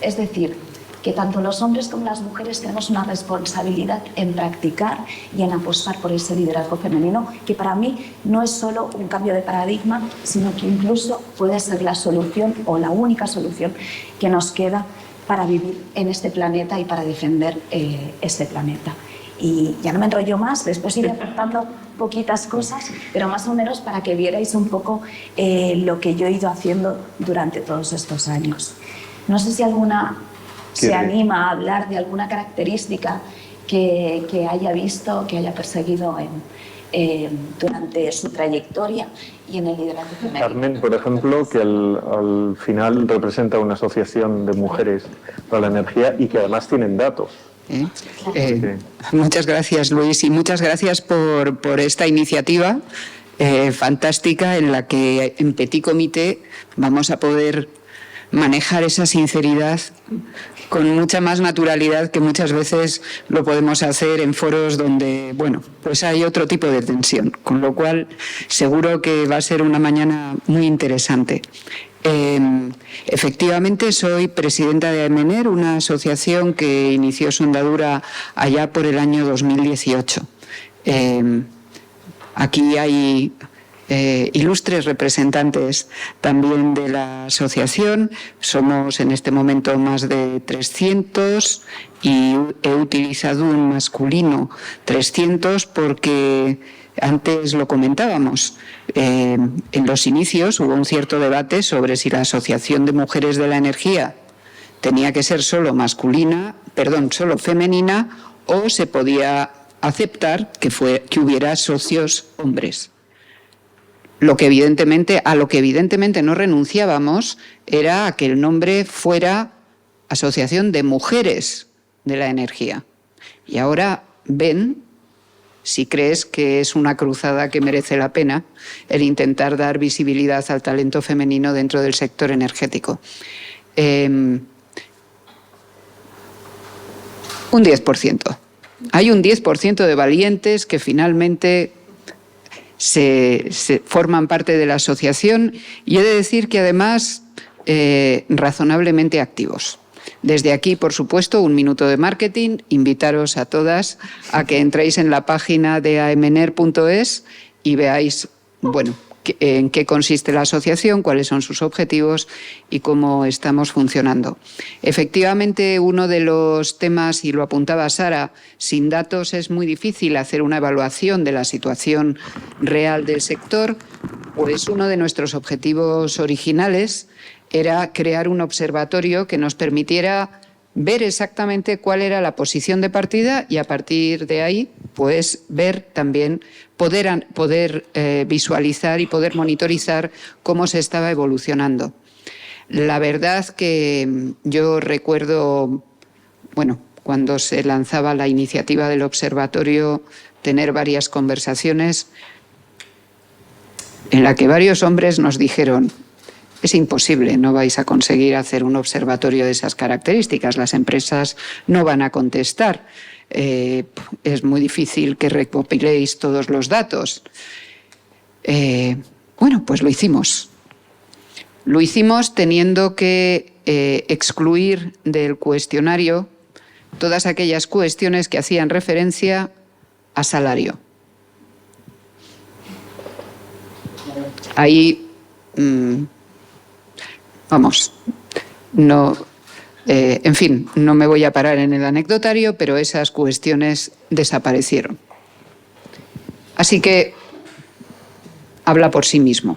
Es decir, que tanto los hombres como las mujeres tenemos una responsabilidad en practicar y en apostar por ese liderazgo femenino, que para mí no es solo un cambio de paradigma, sino que incluso puede ser la solución o la única solución que nos queda para vivir en este planeta y para defender este planeta. Y ya no me enrollo más, después iré aportando poquitas cosas, pero más o menos para que vierais un poco lo que yo he ido haciendo durante todos estos años. No sé si alguna se anima a hablar de alguna característica que haya visto, que haya perseguido durante su trayectoria y en el liderazgo femenino. Carmen, por ejemplo, que al final representa una asociación de mujeres para la energía y que además tienen datos. Muchas gracias, Luis, y muchas gracias por esta iniciativa fantástica en la que en Petit Comité vamos a poder manejar esa sinceridad con mucha más naturalidad que muchas veces lo podemos hacer en foros donde, bueno, pues hay otro tipo de tensión, con lo cual seguro que va a ser una mañana muy interesante. Efectivamente, soy presidenta de AEMENER, una asociación que inició su andadura allá por el año 2018. Aquí hay ilustres representantes también de la asociación. Somos en este momento más de 300 y he utilizado un masculino 300 porque antes lo comentábamos. En los inicios hubo un cierto debate sobre si la Asociación de Mujeres de la Energía tenía que ser solo masculina, solo femenina, o se podía aceptar que hubiera socios hombres. A lo que evidentemente no renunciábamos era a que el nombre fuera Asociación de Mujeres de la Energía. Y ahora ven, si crees que es una cruzada que merece la pena, el intentar dar visibilidad al talento femenino dentro del sector energético. Un 10%. Hay un 10% de valientes que finalmente se forman parte de la asociación, y he de decir que además razonablemente activos. Desde aquí, por supuesto, un minuto de marketing. Invitaros a todas a que entréis en la página de aemener.es y veáis, bueno, en qué consiste la asociación, cuáles son sus objetivos y cómo estamos funcionando. Efectivamente, uno de los temas, y lo apuntaba Sara, sin datos es muy difícil hacer una evaluación de la situación real del sector, pues uno de nuestros objetivos originales era crear un observatorio que nos permitiera ver exactamente cuál era la posición de partida y a partir de ahí pues ver también, poder visualizar y poder monitorizar cómo se estaba evolucionando. La verdad que yo recuerdo, bueno, cuando se lanzaba la iniciativa del observatorio, tener varias conversaciones en la que varios hombres nos dijeron: es imposible, no vais a conseguir hacer un observatorio de esas características, las empresas no van a contestar, es muy difícil que recopiléis todos los datos. Bueno, pues lo hicimos. Lo hicimos teniendo que excluir del cuestionario todas aquellas cuestiones que hacían referencia a salario. Ahí... vamos, no, en fin, no me voy a parar en el anecdotario, pero esas cuestiones desaparecieron. Así que habla por sí mismo.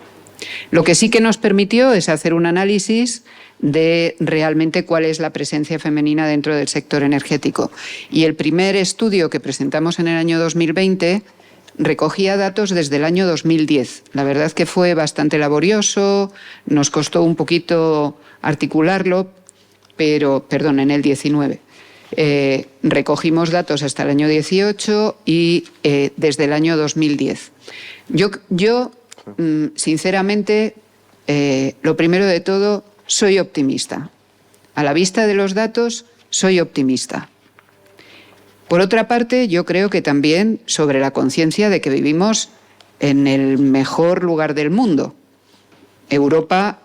Lo que sí que nos permitió es hacer un análisis de realmente cuál es la presencia femenina dentro del sector energético. Y el primer estudio que presentamos en el año 2020 recogía datos desde el año 2010. La verdad que fue bastante laborioso, nos costó un poquito articularlo, en el 19. Recogimos datos hasta el año 18 y desde el año 2010. Yo sinceramente, lo primero de todo, soy optimista. A la vista de los datos, soy optimista. Por otra parte, yo creo que también sobre la conciencia de que vivimos en el mejor lugar del mundo. Europa,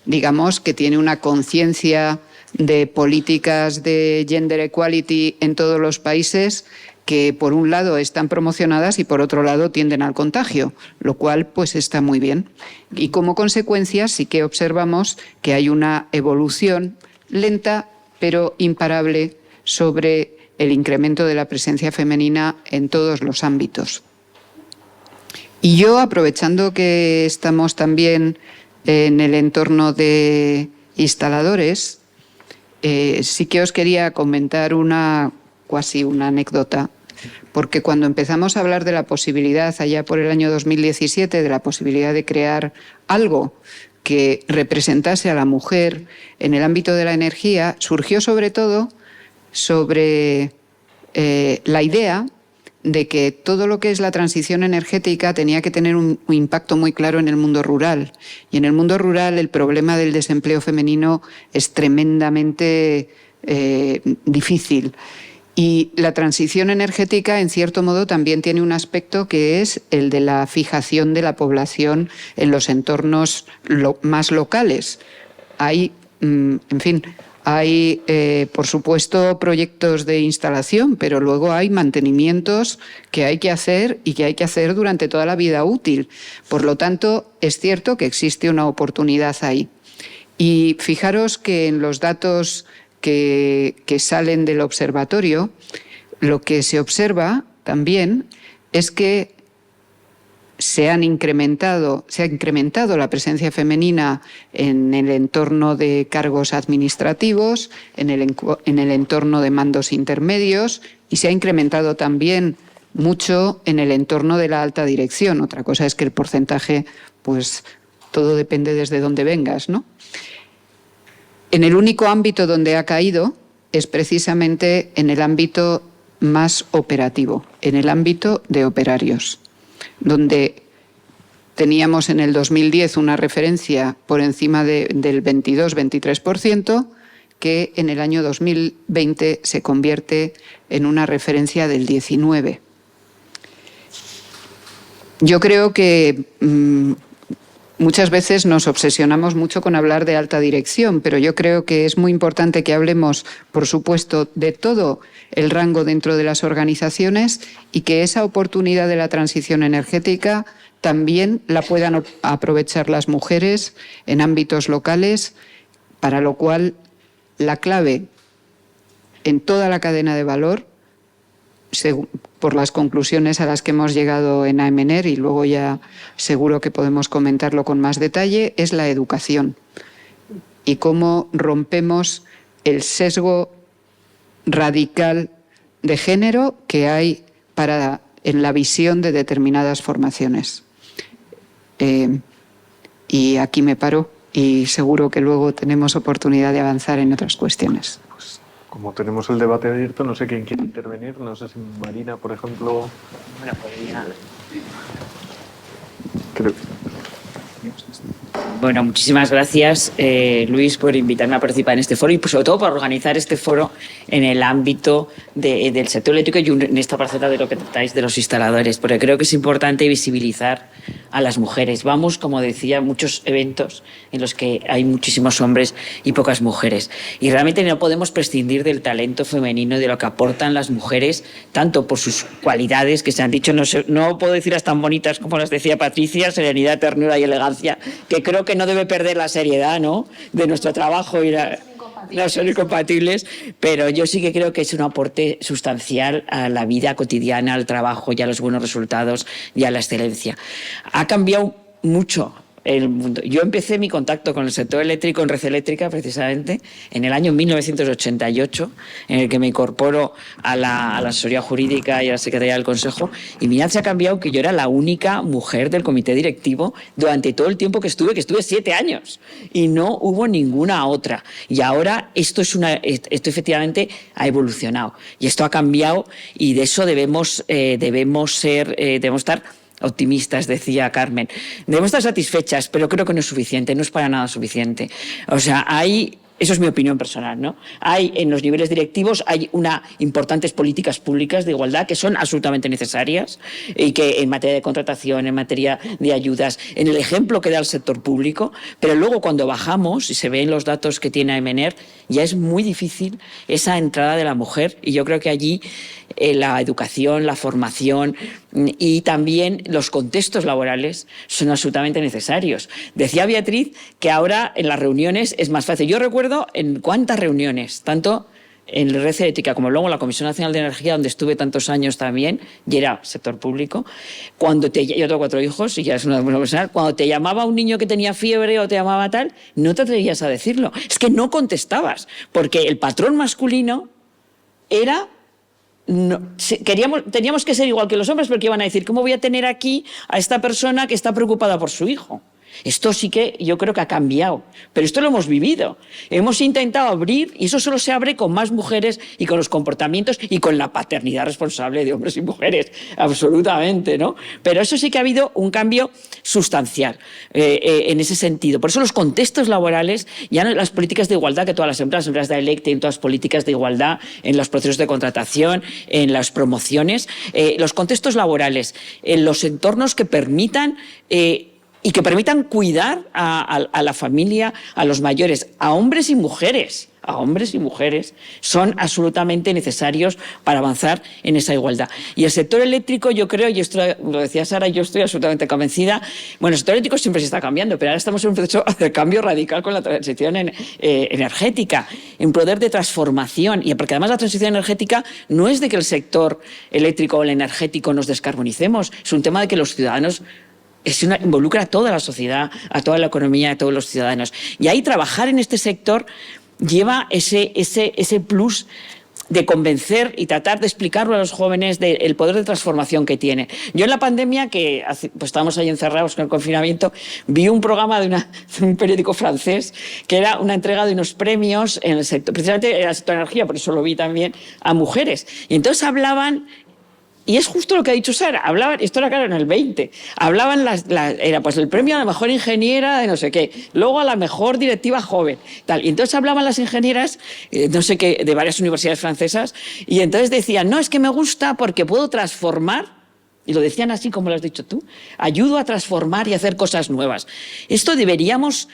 digamos, que tiene una conciencia de políticas de gender equality en todos los países que, por un lado, están promocionadas y, por otro lado, tienden al contagio, lo cual pues está muy bien. Y como consecuencia sí que observamos que hay una evolución lenta pero imparable sobre el incremento de la presencia femenina en todos los ámbitos. Y yo, aprovechando que estamos también en el entorno de instaladores, sí que os quería comentar casi una anécdota, porque cuando empezamos a hablar de la posibilidad, allá por el año 2017, de la posibilidad de crear algo que representase a la mujer en el ámbito de la energía, surgió sobre todo sobre la idea de que todo lo que es la transición energética tenía que tener un impacto muy claro en el mundo rural. Y en el mundo rural el problema del desempleo femenino es tremendamente difícil. Y la transición energética, en cierto modo, también tiene un aspecto que es el de la fijación de la población en los entornos más locales. Hay, por supuesto, proyectos de instalación, pero luego hay mantenimientos que hay que hacer y que hay que hacer durante toda la vida útil. Por lo tanto, es cierto que existe una oportunidad ahí. Y fijaros que en los datos que salen del observatorio, lo que se observa también es que se ha incrementado la presencia femenina en el entorno de cargos administrativos, en el entorno de mandos intermedios, y se ha incrementado también mucho en el entorno de la alta dirección. Otra cosa es que el porcentaje, pues todo depende desde dónde vengas, ¿no? En el único ámbito donde ha caído es precisamente en el ámbito más operativo, en el ámbito de operarios, donde teníamos en el 2010 una referencia por encima del 22-23%, que en el año 2020 se convierte en una referencia del 19%. Yo creo que muchas veces nos obsesionamos mucho con hablar de alta dirección, pero yo creo que es muy importante que hablemos, por supuesto, de todo el rango dentro de las organizaciones y que esa oportunidad de la transición energética también la puedan aprovechar las mujeres en ámbitos locales, para lo cual la clave en toda la cadena de valor, por las conclusiones a las que hemos llegado en AEMENER, y luego ya seguro que podemos comentarlo con más detalle, es la educación y cómo rompemos el sesgo radical de género que hay en la visión de determinadas formaciones. Y aquí me paro y seguro que luego tenemos oportunidad de avanzar en otras cuestiones. Como tenemos el debate abierto, no sé quién quiere intervenir. No sé si Marina, por ejemplo. Bueno, podría. Creo. Bueno, muchísimas gracias, Luis, por invitarme a participar en este foro y sobre todo por organizar este foro en el ámbito del sector eléctrico y en esta faceta de lo que tratáis de los instaladores, porque creo que es importante visibilizar a las mujeres. Vamos, como decía, a muchos eventos en los que hay muchísimos hombres y pocas mujeres. Y realmente no podemos prescindir del talento femenino y de lo que aportan las mujeres, tanto por sus cualidades, que se han dicho, no puedo decirlas tan bonitas como las decía Patricia, serenidad, ternura y elegancia, que creo que no debe perder la seriedad, ¿no?, de nuestro trabajo y no son incompatibles, pero yo sí que creo que es un aporte sustancial a la vida cotidiana, al trabajo y a los buenos resultados y a la excelencia. Ha cambiado mucho el mundo. Yo empecé mi contacto con el sector eléctrico en Red Eléctrica precisamente en el año 1988, en el que me incorporo a la asesoría jurídica y a la Secretaría del Consejo, y mirad, se ha cambiado, que yo era la única mujer del comité directivo durante todo el tiempo que estuve 7 años, y no hubo ninguna otra. Y ahora esto efectivamente ha evolucionado y esto ha cambiado, y de eso debemos estar optimistas, decía Carmen. Debemos estar satisfechas, pero creo que no es suficiente, no es para nada suficiente. O sea, eso es mi opinión personal, ¿no? En los niveles directivos hay importantes políticas públicas de igualdad que son absolutamente necesarias y que en materia de contratación, en materia de ayudas, en el ejemplo que da el sector público, pero luego cuando bajamos y se ven los datos que tiene AEMENER, ya es muy difícil esa entrada de la mujer, y yo creo que allí la educación, la formación y también los contextos laborales son absolutamente necesarios. Decía Beatriz que ahora en las reuniones es más fácil. Yo recuerdo en cuántas reuniones, tanto en la Red Eléctrica como luego en la Comisión Nacional de Energía, donde estuve tantos años también, y era sector público, yo tengo 4 hijos y ya es una buena persona, cuando te llamaba un niño que tenía fiebre o te llamaba tal, no te atrevías a decirlo. Es que no contestabas, porque el patrón masculino era... teníamos que ser igual que los hombres, porque iban a decir, ¿cómo voy a tener aquí a esta persona que está preocupada por su hijo? Esto sí que yo creo que ha cambiado, pero esto lo hemos vivido. Hemos intentado abrir, y eso solo se abre con más mujeres y con los comportamientos y con la paternidad responsable de hombres y mujeres, absolutamente, ¿no? Pero eso sí que ha habido un cambio sustancial en ese sentido. Por eso los contextos laborales, ya en las políticas de igualdad que todas las empresas de Electe, en todas las políticas de igualdad, en los procesos de contratación, en las promociones, los contextos laborales, en los entornos que permitan... y que permitan cuidar a la familia, a los mayores, a hombres y mujeres, son absolutamente necesarios para avanzar en esa igualdad. Y el sector eléctrico, yo creo, y esto lo decía Sara, yo estoy absolutamente convencida, bueno, el sector eléctrico siempre se está cambiando, pero ahora estamos en un proceso de cambio radical con la transición energética, en poder de transformación, y porque además la transición energética no es de que el sector eléctrico o el energético nos descarbonicemos, es un tema de que los ciudadanos involucra a toda la sociedad, a toda la economía, a todos los ciudadanos. Y ahí trabajar en este sector lleva ese plus de convencer y tratar de explicarlo a los jóvenes del poder de transformación que tiene. Yo en la pandemia, que pues estábamos ahí encerrados con el confinamiento, vi un programa de un periódico francés que era una entrega de unos premios en el sector, precisamente en el sector de energía, por eso lo vi también, a mujeres. Y entonces hablaban. Y es justo lo que ha dicho Sara. Hablaban, esto era claro en el 20, hablaban era pues el premio a la mejor ingeniera de no sé qué, luego a la mejor directiva joven, tal. Y entonces hablaban las ingenieras, no sé qué, de varias universidades francesas, y entonces decían, no, es que me gusta porque puedo transformar. Y lo decían así como lo has dicho tú. Ayudo a transformar y a hacer cosas nuevas. Esto debemos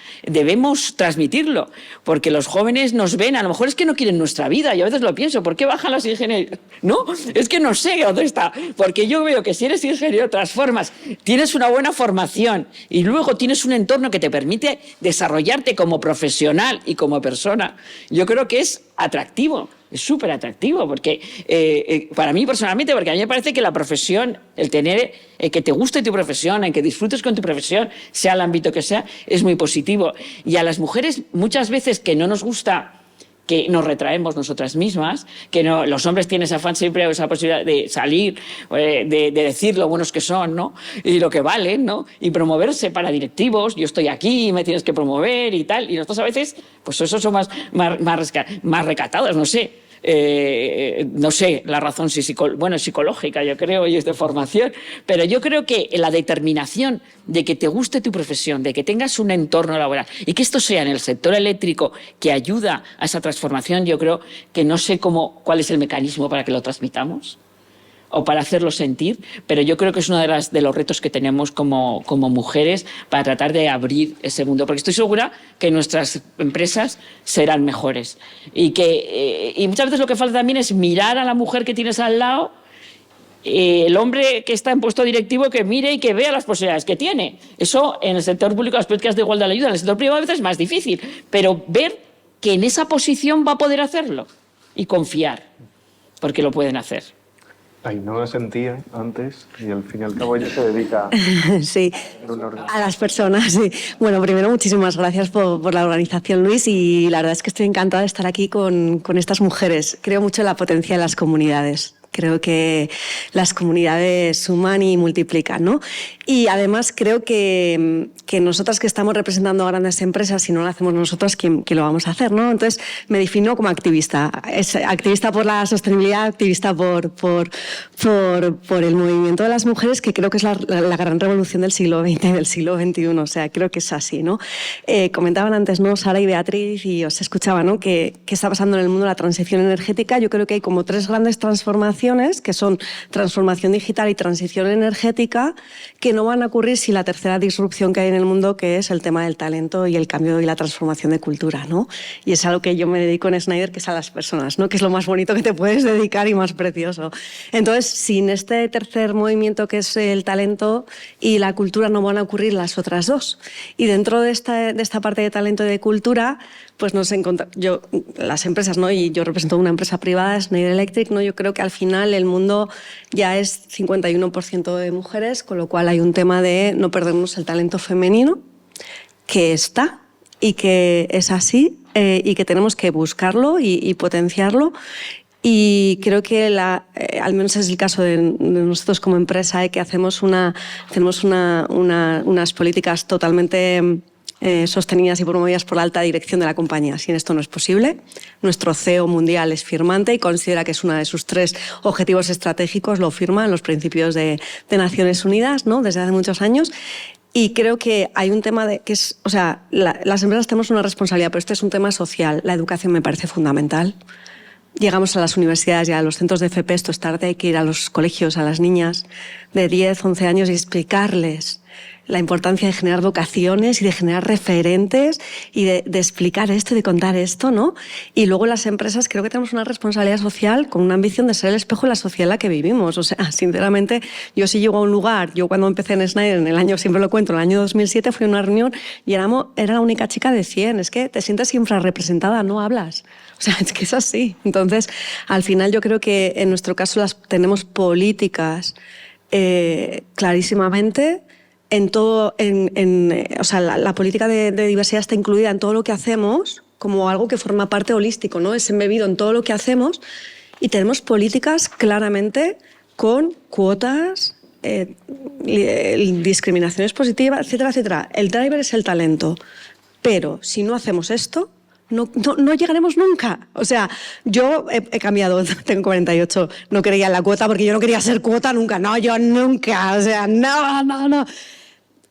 transmitirlo, porque los jóvenes nos ven, a lo mejor es que no quieren nuestra vida. Yo a veces lo pienso, ¿por qué bajan las ingenierías? No, es que no sé dónde está. Porque yo veo que si eres ingeniero, transformas, tienes una buena formación y luego tienes un entorno que te permite desarrollarte como profesional y como persona. Yo creo que es atractivo. Es súper atractivo, porque para mí personalmente, porque a mí me parece que la profesión, el tener, que te guste tu profesión, en que disfrutes con tu profesión, sea el ámbito que sea, es muy positivo. Y a las mujeres muchas veces que no nos gusta, que nos retraemos nosotras mismas, que no, los hombres tienen ese afán siempre, esa posibilidad de salir, de decir lo buenos que son, ¿no? Y lo que valen, ¿no? Y promoverse para directivos, yo estoy aquí, me tienes que promover y tal. Y nosotros a veces, pues eso son más recatados, no sé. No sé la razón, si es psicológica, yo creo, y es de formación, pero yo creo que la determinación de que te guste tu profesión, de que tengas un entorno laboral y que esto sea en el sector eléctrico que ayuda a esa transformación, yo creo que no sé cuál es el mecanismo para que lo transmitamos o para hacerlo sentir, pero yo creo que es uno de los retos que tenemos como mujeres para tratar de abrir ese mundo, porque estoy segura que nuestras empresas serán mejores y muchas veces lo que falta también es mirar a la mujer que tienes al lado, el hombre que está en puesto directivo, que mire y que vea las posibilidades que tiene. Eso en el sector público, las políticas de igualdad le ayudan, en el sector privado a veces es más difícil, pero ver que en esa posición va a poder hacerlo y confiar, porque lo pueden hacer. Ainhoa sentía antes y al fin y al cabo ella se dedica sí, a las personas. Sí. Bueno, primero muchísimas gracias por la organización, Luis, y la verdad es que estoy encantada de estar aquí con estas mujeres. Creo mucho en la potencia de las comunidades. Creo que las comunidades suman y multiplican, ¿no? Y además creo que nosotras que estamos representando a grandes empresas, si no lo hacemos nosotras, ¿quién lo vamos a hacer, no? Entonces me defino como activista. Es activista por la sostenibilidad, activista por el movimiento de las mujeres, que creo que es la gran revolución del siglo XX y del siglo XXI. O sea, creo que es así, ¿no? Comentaban antes, ¿no? Sara y Beatriz, y os escuchaba, ¿no? ¿Qué está pasando en el mundo de la transición energética? Yo creo que hay como 3 grandes transformaciones, que son transformación digital y transición energética, que no van a ocurrir sin la tercera disrupción que hay en el mundo, que es el tema del talento y el cambio y la transformación de cultura, ¿no? Y es a lo que yo me dedico en Schneider, que es a las personas, ¿no? Que es lo más bonito que te puedes dedicar y más precioso. Entonces, sin este tercer movimiento, que es el talento y la cultura, no van a ocurrir las otras 2. Y dentro de esta parte de talento y de cultura, pues las empresas, ¿no? Y yo represento una empresa privada, Schneider Electric, ¿no? Yo creo que al final el mundo ya es 51% de mujeres, con lo cual hay un tema de no perdernos el talento femenino, que está y que es así, y que tenemos que buscarlo y potenciarlo. Y creo que al menos es el caso de nosotros como empresa, que hacemos unas políticas totalmente sostenidas y promovidas por la alta dirección de la compañía. Sin esto no es posible. Nuestro CEO mundial es firmante y considera que es uno de sus 3 objetivos estratégicos, lo firma en los principios de Naciones Unidas, ¿no? Desde hace muchos años. Y creo que hay un tema que es, o sea, las empresas tenemos una responsabilidad, pero este es un tema social. La educación me parece fundamental. Llegamos a las universidades y a los centros de FP, esto es tarde, hay que ir a los colegios, a las niñas de 10, 11 años y explicarles la importancia de generar vocaciones y de generar referentes y de explicar esto y de contar esto, ¿no? Y luego las empresas creo que tenemos una responsabilidad social con una ambición de ser el espejo de la sociedad en la que vivimos. O sea, sinceramente, yo sí llego a un lugar, yo cuando empecé en Schneider, en el año, siempre lo cuento, en el año 2007 fui a una reunión y era la única chica de 100. Es que te sientes infrarrepresentada, no hablas. O sea, es que es así. Entonces, al final yo creo que en nuestro caso tenemos políticas clarísimamente en todo, o sea, la política de diversidad está incluida en todo lo que hacemos como algo que forma parte holístico, ¿no? Es embebido en todo lo que hacemos y tenemos políticas claramente con cuotas, discriminaciones positivas, etcétera, etcétera. El driver es el talento, pero si no hacemos esto, no llegaremos nunca. O sea, yo he cambiado, tengo 48, no creía en la cuota porque yo no quería ser cuota nunca. No, yo nunca. O sea, no.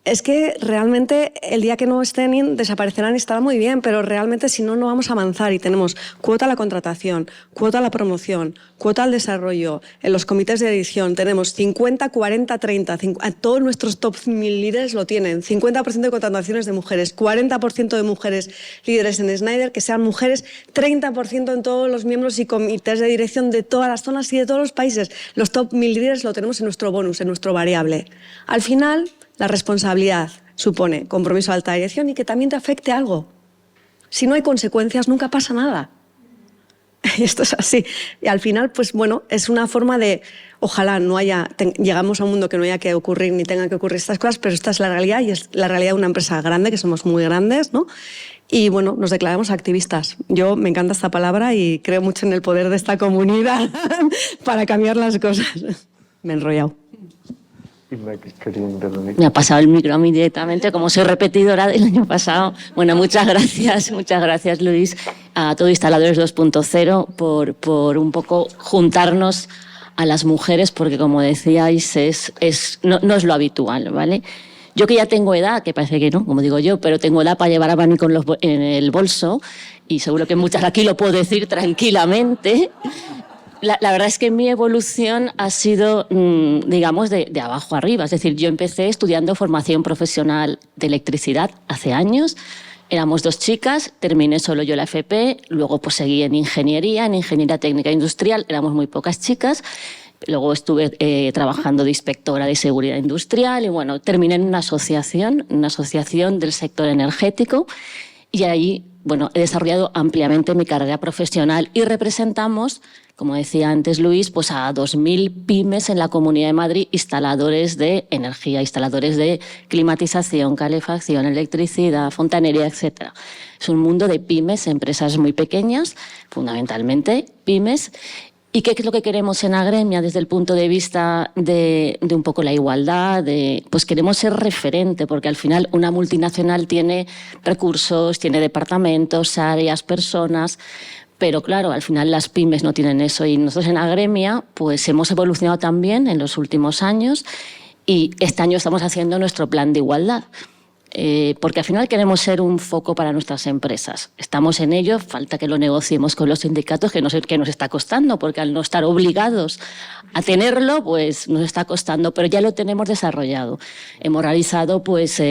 Es que realmente el día que no estén desaparecerán y estará muy bien, pero realmente si no, no vamos a avanzar y tenemos cuota a la contratación, cuota a la promoción, cuota al desarrollo, en los comités de edición tenemos 50, 40, 30, todos nuestros top 1000 líderes lo tienen, 50% de contrataciones de mujeres, 40% de mujeres líderes en Schneider, que sean mujeres, 30% en todos los miembros y comités de dirección de todas las zonas y de todos los países. Los top 1000 líderes lo tenemos en nuestro bonus, en nuestro variable. Al final, la responsabilidad supone compromiso de alta dirección y que también te afecte algo. Si no hay consecuencias, nunca pasa nada. Y esto es así. Y al final, pues bueno, es una forma de, ojalá no haya, llegamos a un mundo que no haya que ocurrir ni tengan que ocurrir estas cosas, pero esta es la realidad y es la realidad de una empresa grande, que somos muy grandes, ¿no? Y bueno, nos declaramos activistas. Yo me encanta esta palabra y creo mucho en el poder de esta comunidad para cambiar las cosas. Me he enrollado. Me ha pasado el micro a mí directamente, como soy repetidora del año pasado. Bueno, muchas gracias Luis, a todo Instaladores 2.0 por un poco juntarnos a las mujeres, porque como decíais, no es lo habitual, ¿vale? Yo que ya tengo edad, que parece que no, como digo yo, pero tengo edad para llevar abanico en el bolso, y seguro que muchas aquí lo puedo decir tranquilamente. La verdad es que mi evolución ha sido, digamos, de abajo arriba. Es decir, yo empecé estudiando formación profesional de electricidad hace años. Éramos 2 chicas, terminé solo yo la FP, luego pues seguí en ingeniería técnica industrial, éramos muy pocas chicas. Luego estuve trabajando de inspectora de seguridad industrial y bueno, terminé en una asociación del sector energético y ahí, bueno, he desarrollado ampliamente mi carrera profesional y representamos, como decía antes Luis, pues a 2.000 pymes en la Comunidad de Madrid, instaladores de energía, instaladores de climatización, calefacción, electricidad, fontanería, etc. Es un mundo de pymes, empresas muy pequeñas, fundamentalmente pymes. ¿Y qué es lo que queremos en Agremia desde el punto de vista de un poco la igualdad? Pues queremos ser referente, porque al final una multinacional tiene recursos, tiene departamentos, áreas, personas, pero claro, al final las pymes no tienen eso y nosotros en Agremia pues hemos evolucionado también en los últimos años y este año estamos haciendo nuestro plan de igualdad. Porque al final queremos ser un foco para nuestras empresas. Estamos en ello, falta que lo negociemos con los sindicatos, que nos está costando, porque al no estar obligados a tenerlo, pues nos está costando, pero ya lo tenemos desarrollado. Hemos realizado pues,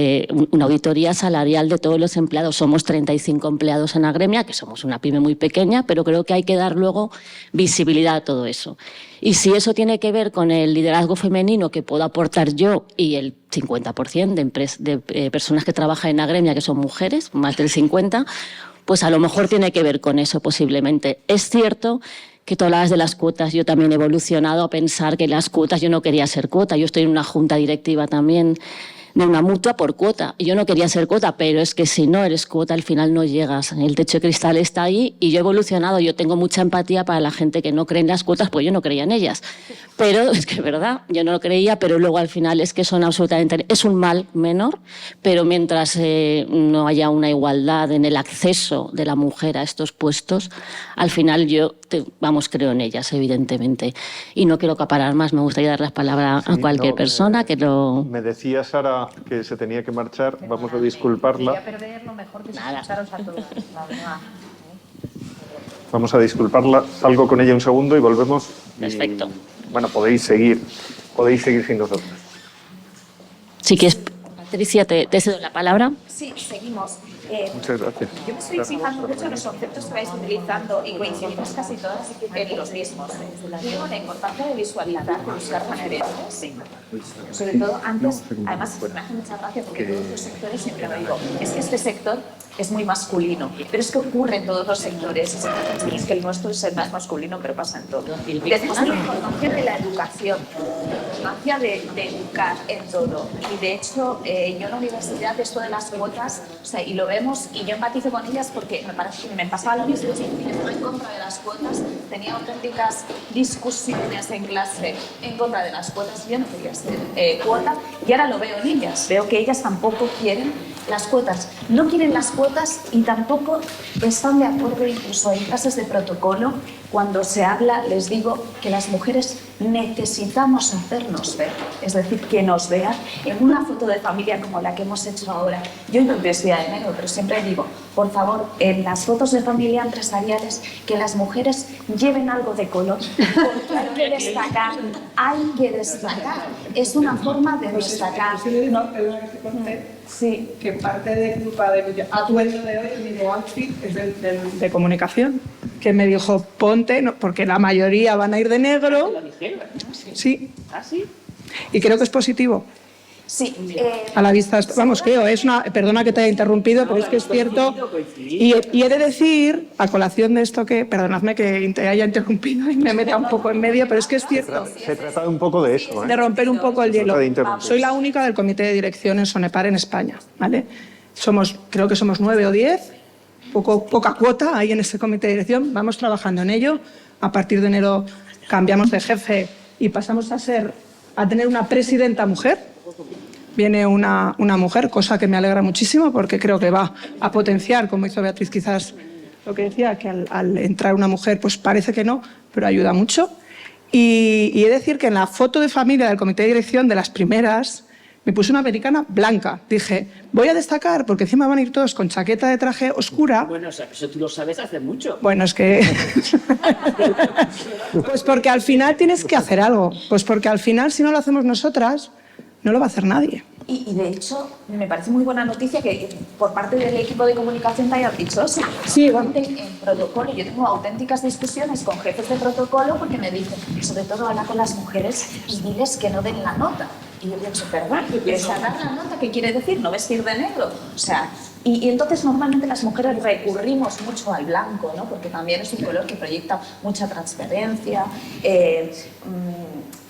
una auditoría salarial de todos los empleados. Somos 35 empleados en Agremia, que somos una pyme muy pequeña, pero creo que hay que dar luego visibilidad a todo eso. Y si eso tiene que ver con el liderazgo femenino que puedo aportar yo y el 50% de personas que trabajan en Agremia, que son mujeres, más del 50%, pues a lo mejor tiene que ver con eso posiblemente. Es cierto que tú hablabas de las cuotas, yo también he evolucionado a pensar que las cuotas, yo no quería ser cuota, yo estoy en una junta directiva también de una mutua por cuota. Y yo no quería ser cuota, pero es que si no eres cuota al final no llegas. El techo de cristal está ahí y yo he evolucionado. Yo tengo mucha empatía para la gente que no cree en las cuotas, pues yo no creía en ellas. Pero es que es verdad, yo no lo creía, pero luego al final es que son absolutamente... Es un mal menor, pero mientras no haya una igualdad en el acceso de la mujer a estos puestos, al final yo, creo en ellas, evidentemente. Y no quiero acaparar más, me gustaría dar la palabra a cualquier persona que lo... Me decía Sara que se tenía que marchar, vamos a disculparla. Quería perder lo mejor que escucharos a todas, la verdad. Vamos a disculparla, salgo con ella un segundo y volvemos. Perfecto. Bueno, podéis seguir sin nosotros. Si quieres, Patricia, te cedo la palabra. Sí, seguimos. Muchas gracias. Yo me estoy fijando mucho en los conceptos que vais utilizando y coincidimos casi todas en los mismos. Digo, la importancia de visualizar, de buscar referencias. Sobre todo antes, además me hace mucha gracia porque en todos los sectores siempre lo digo, es que este sector es muy masculino, pero es que ocurre en todos los sectores. Es que el nuestro es el más masculino, pero pasa en todo. Tenemos la importancia de la educación. relevancia de educar en todo. Y de hecho, yo en la universidad, esto de las cuotas, o sea, y lo vemos, y yo empatizo con ellas porque me parece que me pasaba lo mismo, y estaba en contra de las cuotas, tenía auténticas discusiones en clase en contra de las cuotas, yo no quería ser cuota, y ahora lo veo en ellas, veo que ellas tampoco quieren las cuotas, no quieren las cuotas y tampoco están de acuerdo, incluso en clases de protocolo, cuando se habla, les digo que las mujeres necesitamos hacernos ver, es decir, que nos vean en una foto de familia como la que hemos hecho ahora. Yo no vestida de negro, pero siempre digo, por favor, en las fotos de familia empresariales, que las mujeres lleven algo de color, porque hay que destacar, es una forma de destacar. ¿No? Sí. Que parte de culpa de mi atuendo de hoy, mi outfit, es de comunicación, que me dijo, ponte, no, porque la mayoría van a ir de negro. Lo dijeron, ¿no? Sí. ¿Ah, sí? Y creo que es positivo. Sí. A la vista, vamos, creo, es una, perdona que te haya interrumpido, pero es que es cierto. Y he de decir, a colación de esto que, perdonadme que te haya interrumpido y me meta un poco en medio, pero es que es cierto. Se trata un poco de eso, ¿eh? De romper un poco el hielo. de interrumpir. Soy la única del comité de dirección en Sonepar en España, ¿vale? Creo que somos 9 o 10, poca cuota ahí en ese comité de dirección, vamos trabajando en ello. A partir de enero cambiamos de jefe y pasamos a tener una presidenta mujer. Viene una mujer, cosa que me alegra muchísimo porque creo que va a potenciar, como hizo Beatriz quizás lo que decía, que al entrar una mujer pues parece que no, pero ayuda mucho. Y he de decir que en la foto de familia del comité de dirección, de las primeras, me puse una americana blanca. Dije, voy a destacar porque encima van a ir todos con chaqueta de traje oscura. Bueno, o sea, eso tú lo sabes hace mucho. Bueno, es que... Pues porque al final tienes que hacer algo. Pues porque al final, si no lo hacemos nosotras, no lo va a hacer nadie. Y de hecho, me parece muy buena noticia que por parte del equipo de comunicación te hayan dicho eso. Sí, bueno. En protocolo, yo tengo auténticas discusiones con jefes de protocolo porque me dicen, sobre todo habla con las mujeres y diles que no den la nota. Y yo pienso, perdón, dar la nota, ¿qué quiere decir? No vestir de negro. O sea, y entonces normalmente las mujeres recurrimos mucho al blanco, ¿no? Porque también es un color que proyecta mucha transparencia,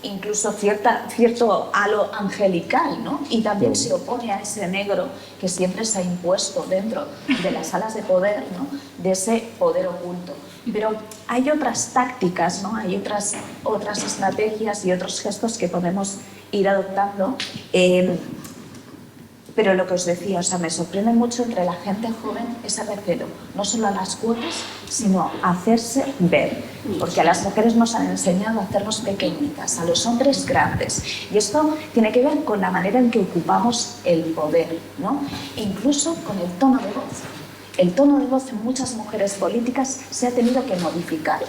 incluso cierto halo angelical, ¿no? Y también se opone a ese negro que siempre se ha impuesto dentro de las salas de poder, ¿no? De ese poder oculto. Pero hay otras tácticas, ¿no? Hay otras estrategias y otros gestos que podemos ir adoptando. Pero lo que os decía, o sea, me sorprende mucho entre la gente joven ese recelo, no solo a las cuotas, sino a hacerse ver. Porque a las mujeres nos han enseñado a hacernos pequeñitas, a los hombres grandes. Y esto tiene que ver con la manera en que ocupamos el poder, ¿no? E incluso con el tono de voz. El tono de voz en muchas mujeres políticas se ha tenido que modificar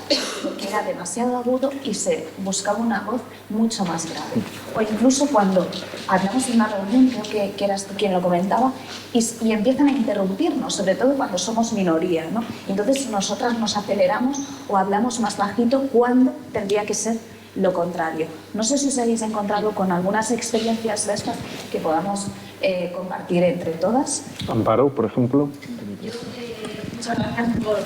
porque era demasiado agudo y se buscaba una voz mucho más grave. O incluso cuando hablamos de una reunión, creo que eras tú quien lo comentaba, y empiezan a interrumpirnos, sobre todo cuando somos minoría, ¿no? Entonces nosotras nos aceleramos o hablamos más bajito cuando tendría que ser lo contrario. No sé si os habéis encontrado con algunas experiencias de estas que podamos compartir entre todas. Amparo, por ejemplo. Muchas gracias por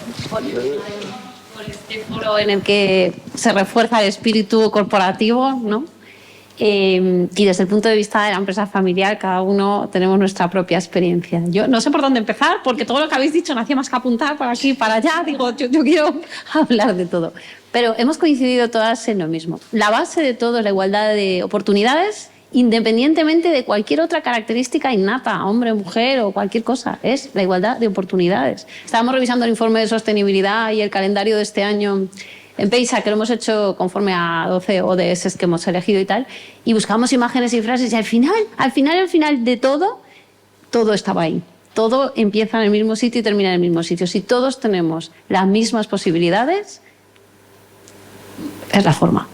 este foro en el que se refuerza el espíritu corporativo, ¿no? Y desde el punto de vista de la empresa familiar, cada uno tenemos nuestra propia experiencia. Yo no sé por dónde empezar, porque todo lo que habéis dicho no hacía más que apuntar para aquí y para allá. Digo, yo quiero hablar de todo. Pero hemos coincidido todas en lo mismo. La base de todo es la igualdad de oportunidades, independientemente de cualquier otra característica innata, hombre, mujer o cualquier cosa, es la igualdad de oportunidades. Estábamos revisando el informe de sostenibilidad y el calendario de este año en PEISA, que lo hemos hecho conforme a 12 ODS que hemos elegido y tal, y buscamos imágenes y frases y al final de todo estaba ahí. Todo empieza en el mismo sitio y termina en el mismo sitio. Si todos tenemos las mismas posibilidades, es la forma.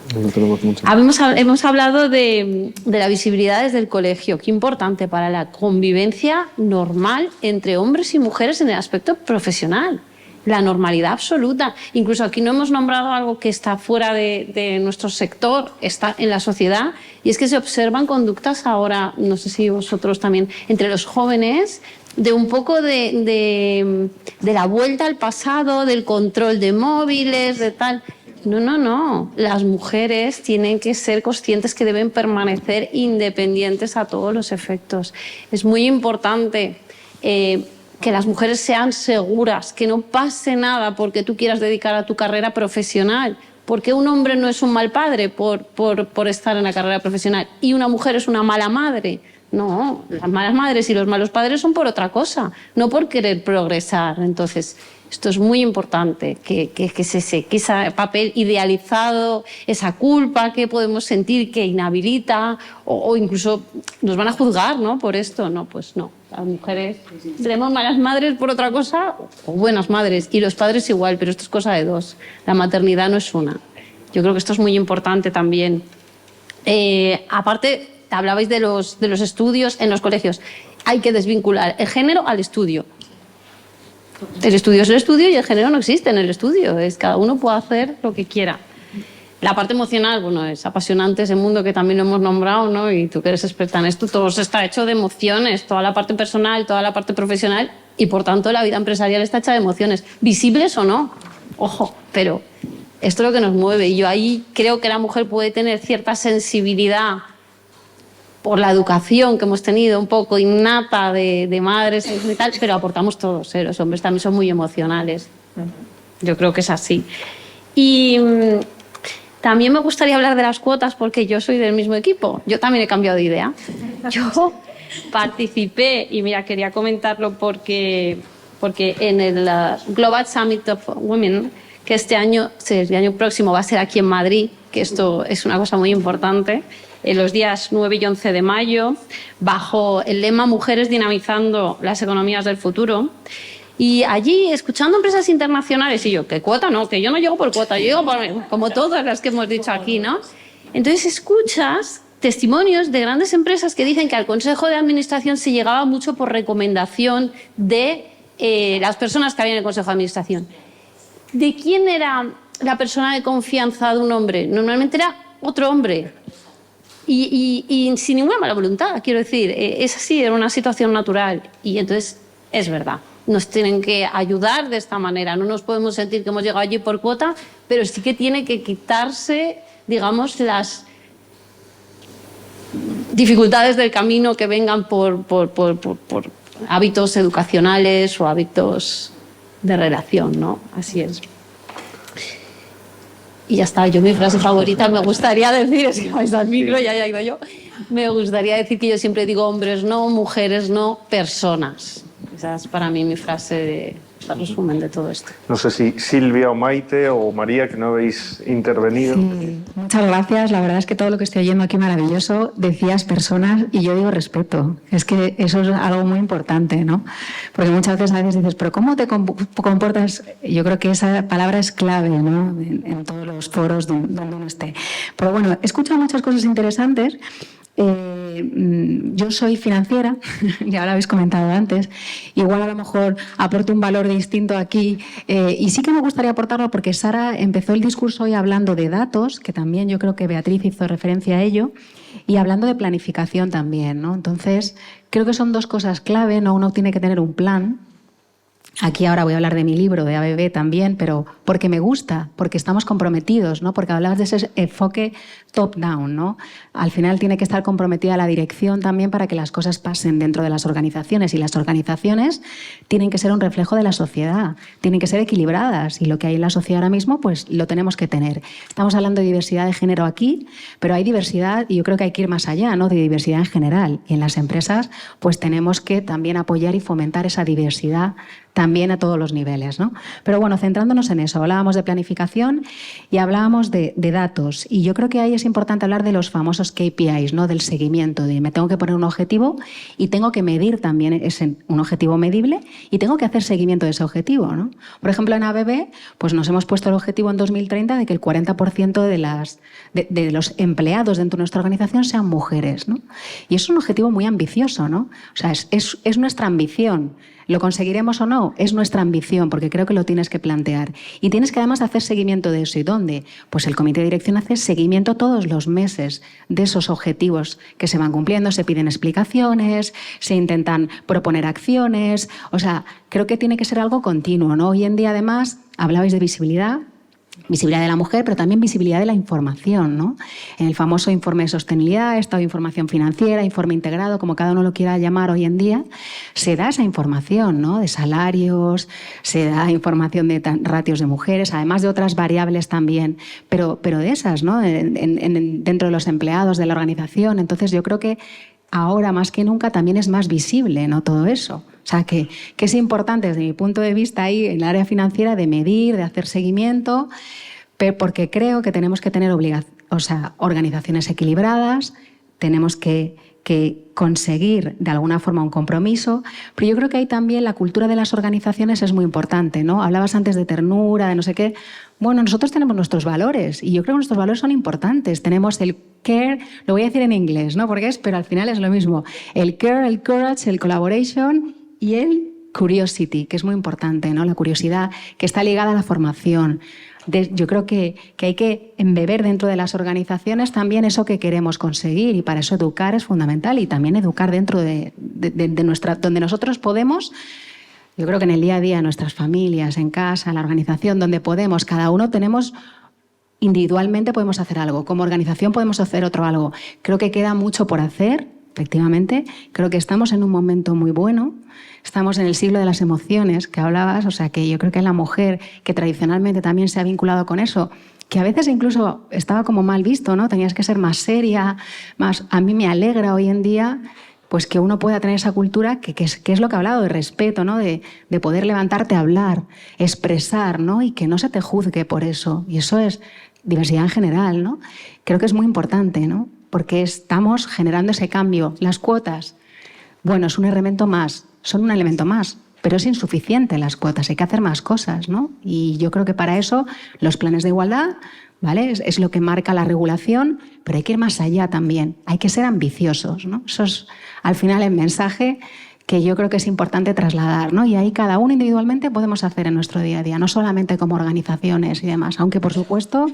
Hemos hablado de la visibilidad desde el colegio, qué importante para la convivencia normal entre hombres y mujeres en el aspecto profesional. La normalidad absoluta. Incluso aquí no hemos nombrado algo que está fuera de nuestro sector, está en la sociedad, y es que se observan conductas ahora, no sé si vosotros también, entre los jóvenes, de un poco de la vuelta al pasado, del control de móviles, de tal. No. Las mujeres tienen que ser conscientes que deben permanecer independientes a todos los efectos. Es muy importante que las mujeres sean seguras, que no pase nada porque tú quieras dedicar a tu carrera profesional. Porque un hombre no es un mal padre por estar en la carrera profesional y una mujer es una mala madre. No, las malas madres y los malos padres son por otra cosa, no por querer progresar. Entonces, esto es muy importante, que ese papel idealizado, esa culpa que podemos sentir que inhabilita o incluso nos van a juzgar, ¿no? Por esto. No, pues no. Las mujeres tenemos malas madres por otra cosa o buenas madres y los padres igual, pero esto es cosa de dos. La maternidad no es una. Yo creo que esto es muy importante también. Aparte, hablabais de los estudios en los colegios. Hay que desvincular el género al estudio. El estudio es el estudio y el género no existe en el estudio. Cada uno puede hacer lo que quiera. La parte emocional, bueno, es apasionante ese mundo que también lo hemos nombrado, ¿no? Y tú que eres experta en esto, todo está hecho de emociones, toda la parte personal, toda la parte profesional y por tanto la vida empresarial está hecha de emociones, visibles o no. Ojo, pero esto es lo que nos mueve y yo ahí creo que la mujer puede tener cierta sensibilidad por la educación que hemos tenido un poco innata de madres y tal, pero aportamos todos, ¿eh? Los hombres también son muy emocionales. Yo creo que es así. Y también me gustaría hablar de las cuotas porque yo soy del mismo equipo. Yo también he cambiado de idea. Yo participé, y mira, quería comentarlo porque en el Global Summit of Women, que el año próximo va a ser aquí en Madrid, que esto es una cosa muy importante, en los días 9 y 11 de mayo, bajo el lema Mujeres dinamizando las economías del futuro. Y allí, escuchando empresas internacionales, y yo, ¿qué cuota? No, que yo no llego por cuota, yo llego por, como todas las que hemos dicho aquí, ¿no? Entonces escuchas testimonios de grandes empresas que dicen que al Consejo de Administración se llegaba mucho por recomendación de las personas que había en el Consejo de Administración. ¿De quién era la persona de confianza de un hombre? Normalmente era otro hombre. Y sin ninguna mala voluntad, quiero decir, es así, era una situación natural. Y entonces, es verdad, nos tienen que ayudar de esta manera. No nos podemos sentir que hemos llegado allí por cuota, pero sí que tiene que quitarse, digamos, las dificultades del camino que vengan por hábitos educacionales o hábitos de relación, ¿no? Así es. Y ya está, yo mi frase favorita me gustaría decir, es que vais al micro, ya he ido yo, me gustaría decir que yo siempre digo hombres no, mujeres no, personas. Esa es para mí mi frase de resumen de todo esto. No sé si Silvia o Maite o María, que no habéis intervenido. Sí, muchas gracias. La verdad es que todo lo que estoy oyendo aquí maravilloso. Decías personas y yo digo respeto. Es que eso es algo muy importante, ¿no? Porque muchas veces a veces dices, pero ¿cómo te comportas? Yo creo que esa palabra es clave, ¿no? En todos los foros donde uno esté. Pero bueno, he escuchado muchas cosas interesantes. Yo soy financiera, ya lo habéis comentado antes, igual a lo mejor aporto un valor distinto aquí y sí que me gustaría aportarlo porque Sara empezó el discurso hoy hablando de datos, que también yo creo que Beatriz hizo referencia a ello, y hablando de planificación también, ¿no? Entonces, creo que son dos cosas clave, ¿no? Uno tiene que tener un plan. Aquí ahora voy a hablar de mi libro, de ABB también, pero porque me gusta, porque estamos comprometidos, ¿no? Porque hablabas de ese enfoque top-down, ¿no? Al final tiene que estar comprometida la dirección también para que las cosas pasen dentro de las organizaciones y las organizaciones tienen que ser un reflejo de la sociedad, tienen que ser equilibradas y lo que hay en la sociedad ahora mismo pues lo tenemos que tener. Estamos hablando de diversidad de género aquí, pero hay diversidad y yo creo que hay que ir más allá, ¿no? De diversidad en general y en las empresas pues tenemos que también apoyar y fomentar esa diversidad también a todos los niveles, ¿no? Pero bueno, centrándonos en eso, hablábamos de planificación y hablábamos de datos. Y yo creo que ahí es importante hablar de los famosos KPIs, ¿no? Del seguimiento, de me tengo que poner un objetivo y tengo que medir también un objetivo medible y tengo que hacer seguimiento de ese objetivo, ¿no? Por ejemplo, en ABB, pues nos hemos puesto el objetivo en 2030 de que el 40% de los empleados dentro de nuestra organización sean mujeres, ¿no? Y es un objetivo muy ambicioso, ¿no? O sea, es nuestra ambición. ¿Lo conseguiremos o no? Es nuestra ambición, porque creo que lo tienes que plantear. Y tienes que además hacer seguimiento de eso. ¿Y dónde? Pues el comité de dirección hace seguimiento todos los meses de esos objetivos que se van cumpliendo. Se piden explicaciones, se intentan proponer acciones. O sea, creo que tiene que ser algo continuo, ¿no? Hoy en día, además, hablabais de visibilidad. visibilidad de la mujer, pero también visibilidad de la información, ¿no? En el famoso informe de sostenibilidad, estado de información financiera, informe integrado, como cada uno lo quiera llamar hoy en día, se da esa información, ¿no? De salarios, se da información de ratios de mujeres, además de otras variables también, pero de esas, ¿no? Dentro de los empleados de la organización. Entonces yo creo que ahora más que nunca también es más visible, ¿no? Todo eso. O sea, que es importante desde mi punto de vista ahí en el área financiera de medir, de hacer seguimiento, porque creo que tenemos que tener organizaciones equilibradas, tenemos que conseguir de alguna forma un compromiso, pero yo creo que ahí también la cultura de las organizaciones es muy importante, ¿no? Hablabas antes de ternura, de no sé qué. Bueno, nosotros tenemos nuestros valores y yo creo que nuestros valores son importantes. Tenemos el care, lo voy a decir en inglés, ¿no? Pero al final es lo mismo. El care, el courage, el collaboration y el curiosity, que es muy importante, ¿no? La curiosidad, que está ligada a la formación. Yo creo que hay que embeber dentro de las organizaciones también eso que queremos conseguir y para eso educar es fundamental y también educar dentro de donde nosotros podemos. Yo creo que en el día a día, en nuestras familias, en casa, en la organización, donde podemos, cada uno tenemos, individualmente podemos hacer algo, como organización podemos hacer otro algo. Creo que queda mucho por hacer, efectivamente. Creo que estamos en un momento muy bueno. Estamos en el siglo de las emociones, que hablabas, o sea, que yo creo que la mujer, que tradicionalmente también se ha vinculado con eso, que a veces incluso estaba como mal visto, ¿no? Tenías que ser más seria, más... A mí me alegra hoy en día pues que uno pueda tener esa cultura que es lo que he hablado, de respeto, ¿no? De poder levantarte a hablar, expresar, ¿no? Y que no se te juzgue por eso. Y eso es diversidad en general, ¿no? Creo que es muy importante, ¿no? Porque estamos generando ese cambio. Las cuotas, bueno, es un elemento más, son un elemento más, pero es insuficiente las cuotas, hay que hacer más cosas, ¿no? Y yo creo que para eso los planes de igualdad, ¿vale? Es lo que marca la regulación, pero hay que ir más allá también, hay que ser ambiciosos, ¿no? Eso es al final el mensaje que yo creo que es importante trasladar, ¿no? Y ahí cada uno individualmente podemos hacer en nuestro día a día, no solamente como organizaciones y demás, aunque por supuesto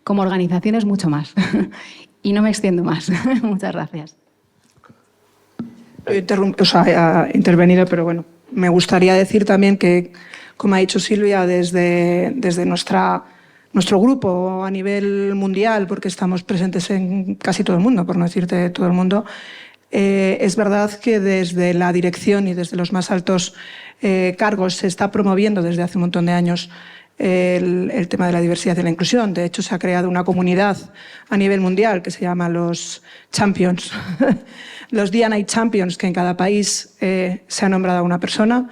como organizaciones mucho más. Y no me extiendo más. Muchas gracias. He intervenido, pero bueno, me gustaría decir también que, como ha dicho Silvia, desde nuestro grupo a nivel mundial, porque estamos presentes en casi todo el mundo, por no decirte todo el mundo, es verdad que desde la dirección y desde los más altos cargos se está promoviendo desde hace un montón de años el tema de la diversidad y la inclusión. De hecho, se ha creado una comunidad a nivel mundial que se llama los Champions, los D&I Champions, que en cada país se ha nombrado a una persona.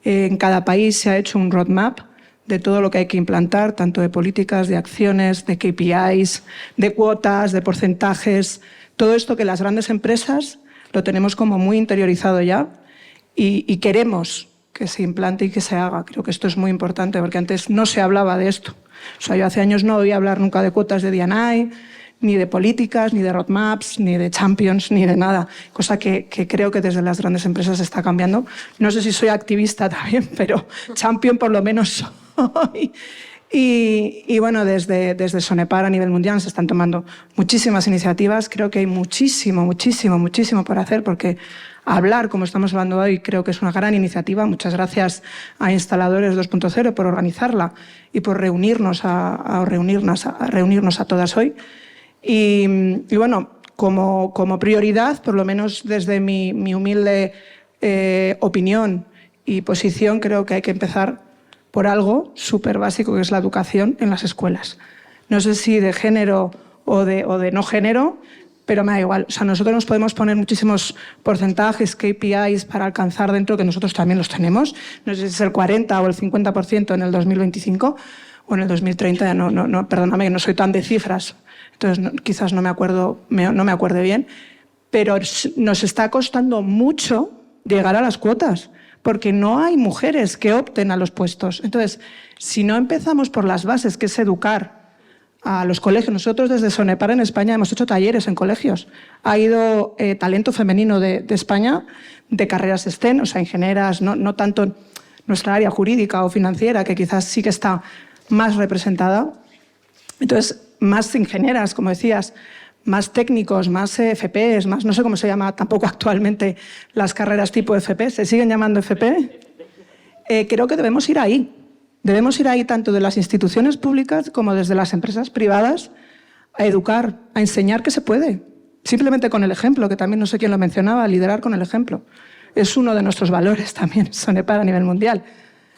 En cada país se ha hecho un roadmap de todo lo que hay que implantar, tanto de políticas, de acciones, de KPIs, de cuotas, de porcentajes. Todo esto que las grandes empresas lo tenemos como muy interiorizado ya y queremos que se implante y que se haga. Creo que esto es muy importante porque antes no se hablaba de esto. O sea, yo hace años no oía hablar nunca de cuotas de D&I, ni de políticas, ni de roadmaps, ni de champions, ni de nada. Cosa que creo que desde las grandes empresas está cambiando. No sé si soy activista también, pero champion por lo menos soy. Y bueno, desde Sonepar a nivel mundial se están tomando muchísimas iniciativas. Creo que hay muchísimo por hacer porque hablar, como estamos hablando hoy, creo que es una gran iniciativa. Muchas gracias a Instaladores 2.0 por organizarla y por reunirnos a todas hoy. Y bueno, como prioridad, por lo menos desde mi humilde opinión y posición, creo que hay que empezar por algo súper básico, que es la educación en las escuelas. No sé si de género o de no género, pero me da igual. O sea, nosotros nos podemos poner muchísimos porcentajes, KPIs para alcanzar dentro, que nosotros también los tenemos. No sé si es el 40 o el 50% en el 2025 o en el 2030. No, perdóname, que no soy tan de cifras. Entonces, quizás no me acuerde bien. Pero nos está costando mucho llegar a las cuotas, porque no hay mujeres que opten a los puestos. Entonces, si no empezamos por las bases, que es educar a los colegios. Nosotros desde Sonepar en España hemos hecho talleres en colegios. Ha ido talento femenino de España, de carreras STEM, o sea, ingenieras, no tanto en nuestra área jurídica o financiera, que quizás sí que está más representada. Entonces, más ingenieras, como decías, más técnicos, más FPs, más, no sé cómo se llama tampoco actualmente las carreras tipo FP, ¿se siguen llamando FP? Creo que debemos ir ahí. Debemos ir ahí tanto de las instituciones públicas como desde las empresas privadas a educar, a enseñar que se puede. Simplemente con el ejemplo, que también no sé quién lo mencionaba, liderar con el ejemplo. Es uno de nuestros valores también, Sonepar a nivel mundial.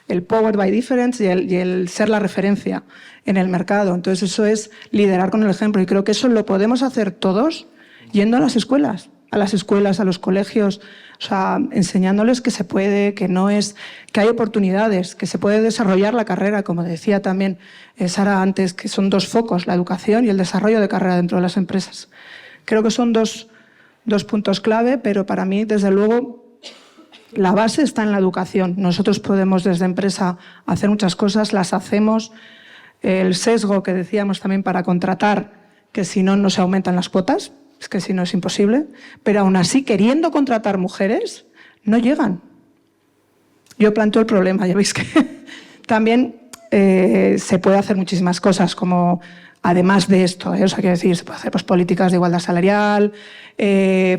El Power by Difference y el ser la referencia en el mercado. Entonces eso es liderar con el ejemplo y creo que eso lo podemos hacer todos yendo a las escuelas, a los colegios, o sea, enseñándoles que se puede, que no es, que hay oportunidades, que se puede desarrollar la carrera, como decía también Sara antes, que son dos focos, la educación y el desarrollo de carrera dentro de las empresas. Creo que son dos puntos clave, pero para mí, desde luego, la base está en la educación. Nosotros podemos desde empresa hacer muchas cosas, las hacemos. El sesgo que decíamos también para contratar, que si no, no se aumentan las cuotas, es que si no es imposible, pero aún así, queriendo contratar mujeres, no llegan. Yo planteo el problema, ya veis que también se puede hacer muchísimas cosas, como además de esto, o sea, quiero decir, se puede hacer pues, políticas de igualdad salarial,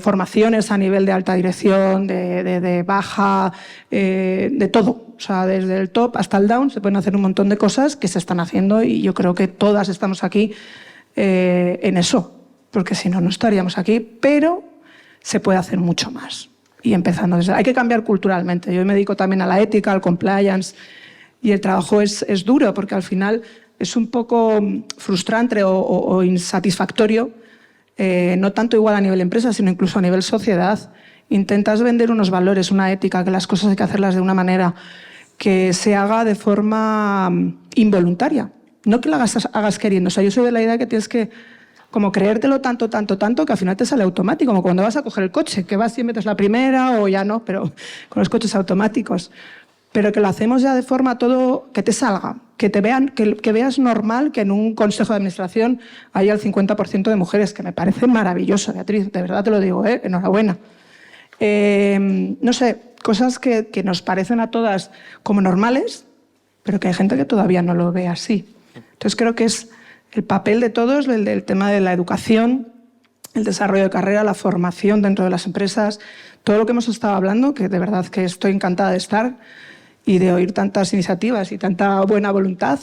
formaciones a nivel de alta dirección, de baja, de todo. O sea, desde el top hasta el down se pueden hacer un montón de cosas que se están haciendo y yo creo que todas estamos aquí en eso. Porque si no, no estaríamos aquí, pero se puede hacer mucho más. Y empezando desde... Hay que cambiar culturalmente. Yo me dedico también a la ética, al compliance, y el trabajo es duro, porque al final es un poco frustrante o insatisfactorio, no tanto igual a nivel empresa, sino incluso a nivel sociedad. Intentas vender unos valores, una ética, que las cosas hay que hacerlas de una manera que se haga de forma involuntaria. No que la hagas queriendo. O sea, yo soy de la idea que tienes que como creértelo tanto, que al final te sale automático, como cuando vas a coger el coche, que vas y metes la primera o ya no, pero con los coches automáticos. Pero que lo hacemos ya de forma todo que te salga, que te vean, que veas normal que en un consejo de administración haya el 50% de mujeres, que me parece maravilloso, Beatriz, de verdad te lo digo, enhorabuena. No sé, cosas que nos parecen a todas como normales, pero que hay gente que todavía no lo ve así. Entonces creo que es el papel de todos, el tema de la educación, el desarrollo de carrera, la formación dentro de las empresas, todo lo que hemos estado hablando, que de verdad que estoy encantada de estar y de oír tantas iniciativas y tanta buena voluntad,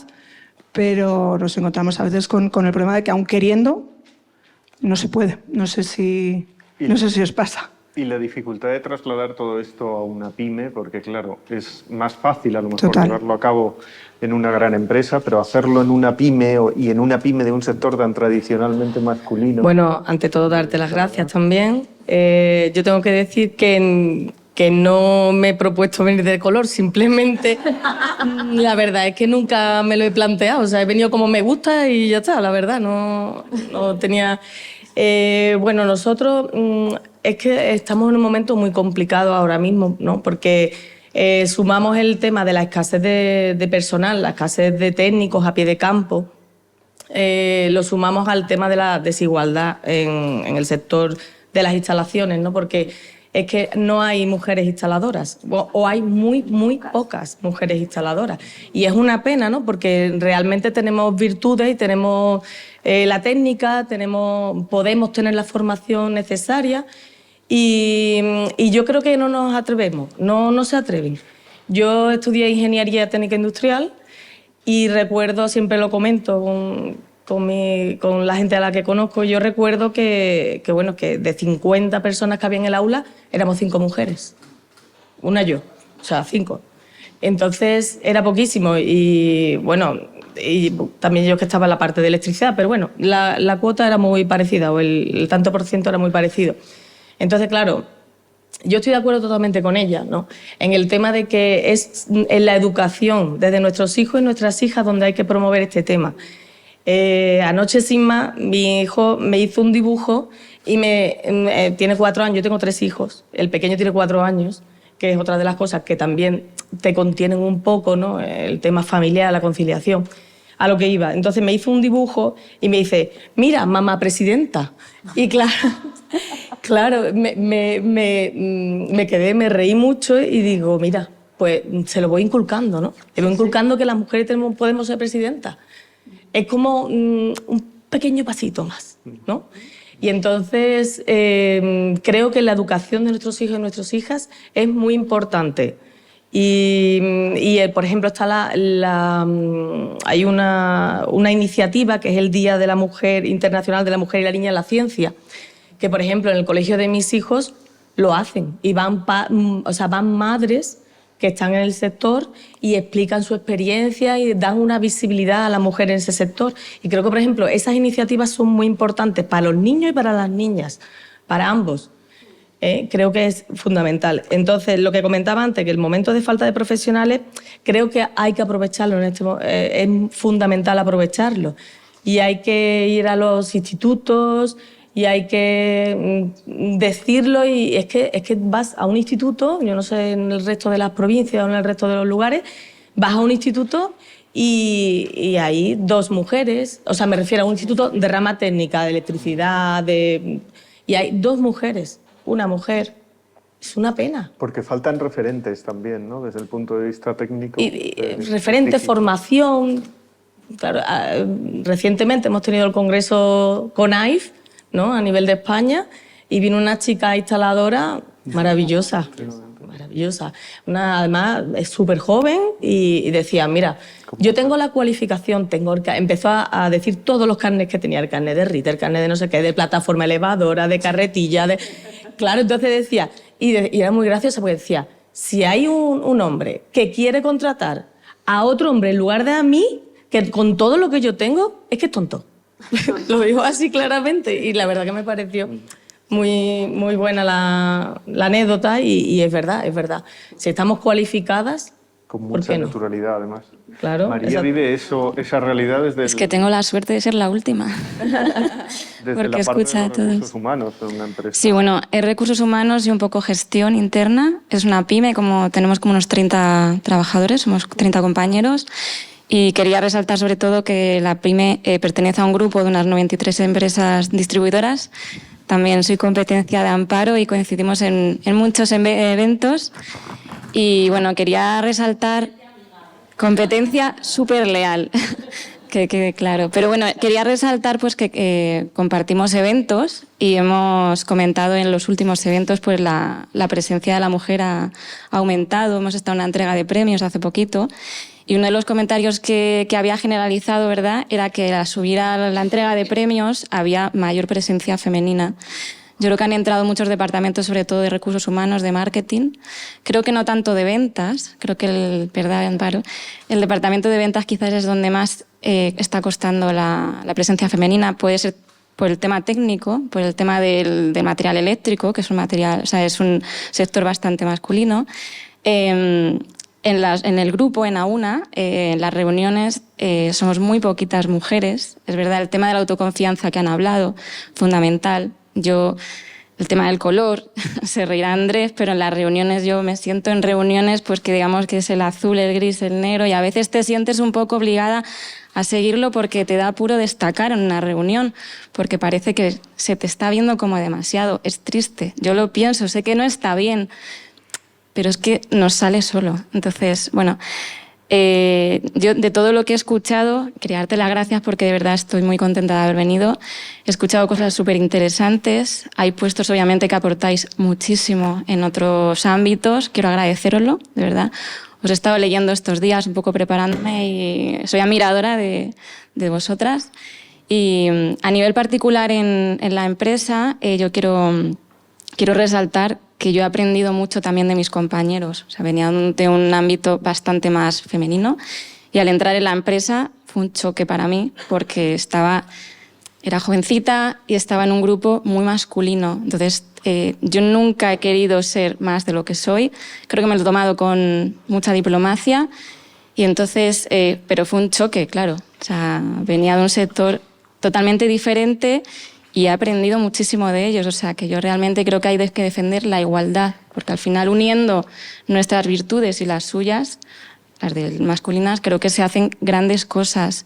pero nos encontramos a veces con el problema de que aun queriendo no se puede. No sé si os pasa. Y la dificultad de trasladar todo esto a una pyme, porque claro, es más fácil a lo mejor llevarlo a cabo en una gran empresa, pero hacerlo en una pyme y en una pyme de un sector tan tradicionalmente masculino. Bueno, ante todo darte las gracias también. Yo tengo que decir que no me he propuesto venir de color, simplemente la verdad es que nunca me lo he planteado. O sea, he venido como me gusta y ya está, la verdad, no tenía... bueno, nosotros es que estamos en un momento muy complicado ahora mismo, ¿no? Porque sumamos el tema de la escasez de personal, la escasez de técnicos a pie de campo, lo sumamos al tema de la desigualdad en el sector de las instalaciones, ¿no? Porque es que no hay mujeres instaladoras o hay muy pocas mujeres instaladoras. Y es una pena, ¿no? Porque realmente tenemos virtudes y tenemos la técnica, podemos tener la formación necesaria y yo creo que no nos atrevemos, no se atreven. Yo estudié Ingeniería Técnica Industrial y recuerdo, siempre lo comento con la gente a la que conozco, yo recuerdo que de 50 personas que había en el aula, éramos 5 mujeres. Una yo, o sea, 5. Entonces, era poquísimo y, bueno, y también yo que estaba en la parte de electricidad, pero bueno, la cuota era muy parecida, o el tanto por ciento era muy parecido. Entonces, claro, yo estoy de acuerdo totalmente con ella, ¿no? En el tema de que es en la educación, desde nuestros hijos y nuestras hijas, donde hay que promover este tema. Anoche, sin más, mi hijo me hizo un dibujo y tiene 4 años, yo tengo 3 hijos, el pequeño tiene 4 años, que es otra de las cosas que también te contienen un poco, ¿no? El tema familiar, la conciliación, a lo que iba. Entonces me hizo un dibujo y me dice, mira, mamá presidenta. Y claro, me quedé, me reí mucho y digo, mira, pues se lo voy inculcando, ¿no? Le voy inculcando que las mujeres podemos ser presidentas. Es como un pequeño pasito más, ¿no? Y entonces creo que la educación de nuestros hijos y nuestras hijas es muy importante. Y por ejemplo, está hay una iniciativa que es el Día de la Mujer Internacional de la Mujer y la Niña en la Ciencia, que, por ejemplo, en el colegio de mis hijos lo hacen y van madres que están en el sector y explican su experiencia y dan una visibilidad a la mujer en ese sector. Y creo que, por ejemplo, esas iniciativas son muy importantes para los niños y para las niñas, para ambos. Creo que es fundamental. Entonces, lo que comentaba antes, que el momento de falta de profesionales, creo que hay que aprovecharlo. Es fundamental aprovecharlo. Y hay que ir a los institutos y hay que decirlo. Y es que vas a un instituto, yo no sé en el resto de las provincias o en el resto de los lugares, vas a un instituto y hay dos mujeres, o sea, me refiero a un instituto de rama técnica, de electricidad, y hay dos mujeres. Una mujer, es una pena. Porque faltan referentes también, ¿no? Desde el punto de vista técnico. Referente, formación. Claro, recientemente hemos tenido el congreso CONAIF, ¿no? A nivel de España, y vino una chica instaladora maravillosa. Maravillosa. Además, es súper joven y decía, mira, yo tengo la cualificación, empezó a decir todos los carnets que tenía, el carnet de RIT, el carnet de no sé qué, de plataforma elevadora, de carretilla, Claro, entonces decía, y era muy graciosa porque decía, si hay un hombre que quiere contratar a otro hombre en lugar de a mí, que con todo lo que yo tengo, es que es tonto. Lo dijo así claramente y la verdad que me pareció muy, muy buena la anécdota y es verdad, es verdad. Si estamos cualificadas, con mucha naturalidad, además. Claro. María vive esa realidad desde... Es que tengo la suerte de ser la última. Desde porque la parte escucha de a los todos. recursos humanos de una empresa. Sí, bueno, es recursos humanos y un poco gestión interna. Es una pyme, tenemos como unos 30 trabajadores, somos 30 compañeros. Y quería resaltar sobre todo que la pyme pertenece a un grupo de unas 93 empresas distribuidoras. También soy competencia de Amparo y coincidimos en muchos eventos. Y bueno, quería resaltar competencia súper leal, que quede claro. Pero bueno, quería resaltar pues que compartimos eventos y hemos comentado en los últimos eventos pues la presencia de la mujer ha aumentado. Hemos estado en una entrega de premios hace poquito. Y uno de los comentarios que había generalizado, ¿verdad?, era que al subir a la entrega de premios había mayor presencia femenina. Yo creo que han entrado muchos departamentos, sobre todo de recursos humanos, de marketing. Creo que no tanto de ventas. Creo que ¿verdad, Amparo? El departamento de ventas quizás es donde más está costando la presencia femenina. Puede ser por el tema técnico, por el tema del material eléctrico, que es un material, o sea, es un sector bastante masculino. En el grupo, en AUNA, en las reuniones, somos muy poquitas mujeres. Es verdad, el tema de la autoconfianza que han hablado, fundamental. El tema del color, se reirá Andrés, pero en las reuniones yo me siento en reuniones pues que digamos que es el azul, el gris, el negro, y a veces te sientes un poco obligada a seguirlo porque te da apuro destacar en una reunión, porque parece que se te está viendo como demasiado. Es triste, yo lo pienso, sé que no está bien, pero es que nos sale solo. Entonces, bueno, yo de todo lo que he escuchado, quería darte las gracias porque de verdad estoy muy contenta de haber venido. He escuchado cosas súper interesantes. Hay puestos, obviamente, que aportáis muchísimo en otros ámbitos. Quiero agradeceroslo, de verdad. Os he estado leyendo estos días, un poco preparándome y soy admiradora de vosotras. Y a nivel particular en la empresa, yo quiero resaltar que yo he aprendido mucho también de mis compañeros. O sea, venía de un ámbito bastante más femenino y al entrar en la empresa fue un choque para mí porque era jovencita y estaba en un grupo muy masculino. Entonces, yo nunca he querido ser más de lo que soy. Creo que me lo he tomado con mucha diplomacia y entonces, pero fue un choque, claro. O sea, venía de un sector totalmente diferente y he aprendido muchísimo de ellos. O sea, que yo realmente creo que hay que defender la igualdad, porque al final uniendo nuestras virtudes y las suyas, las masculinas, creo que se hacen grandes cosas.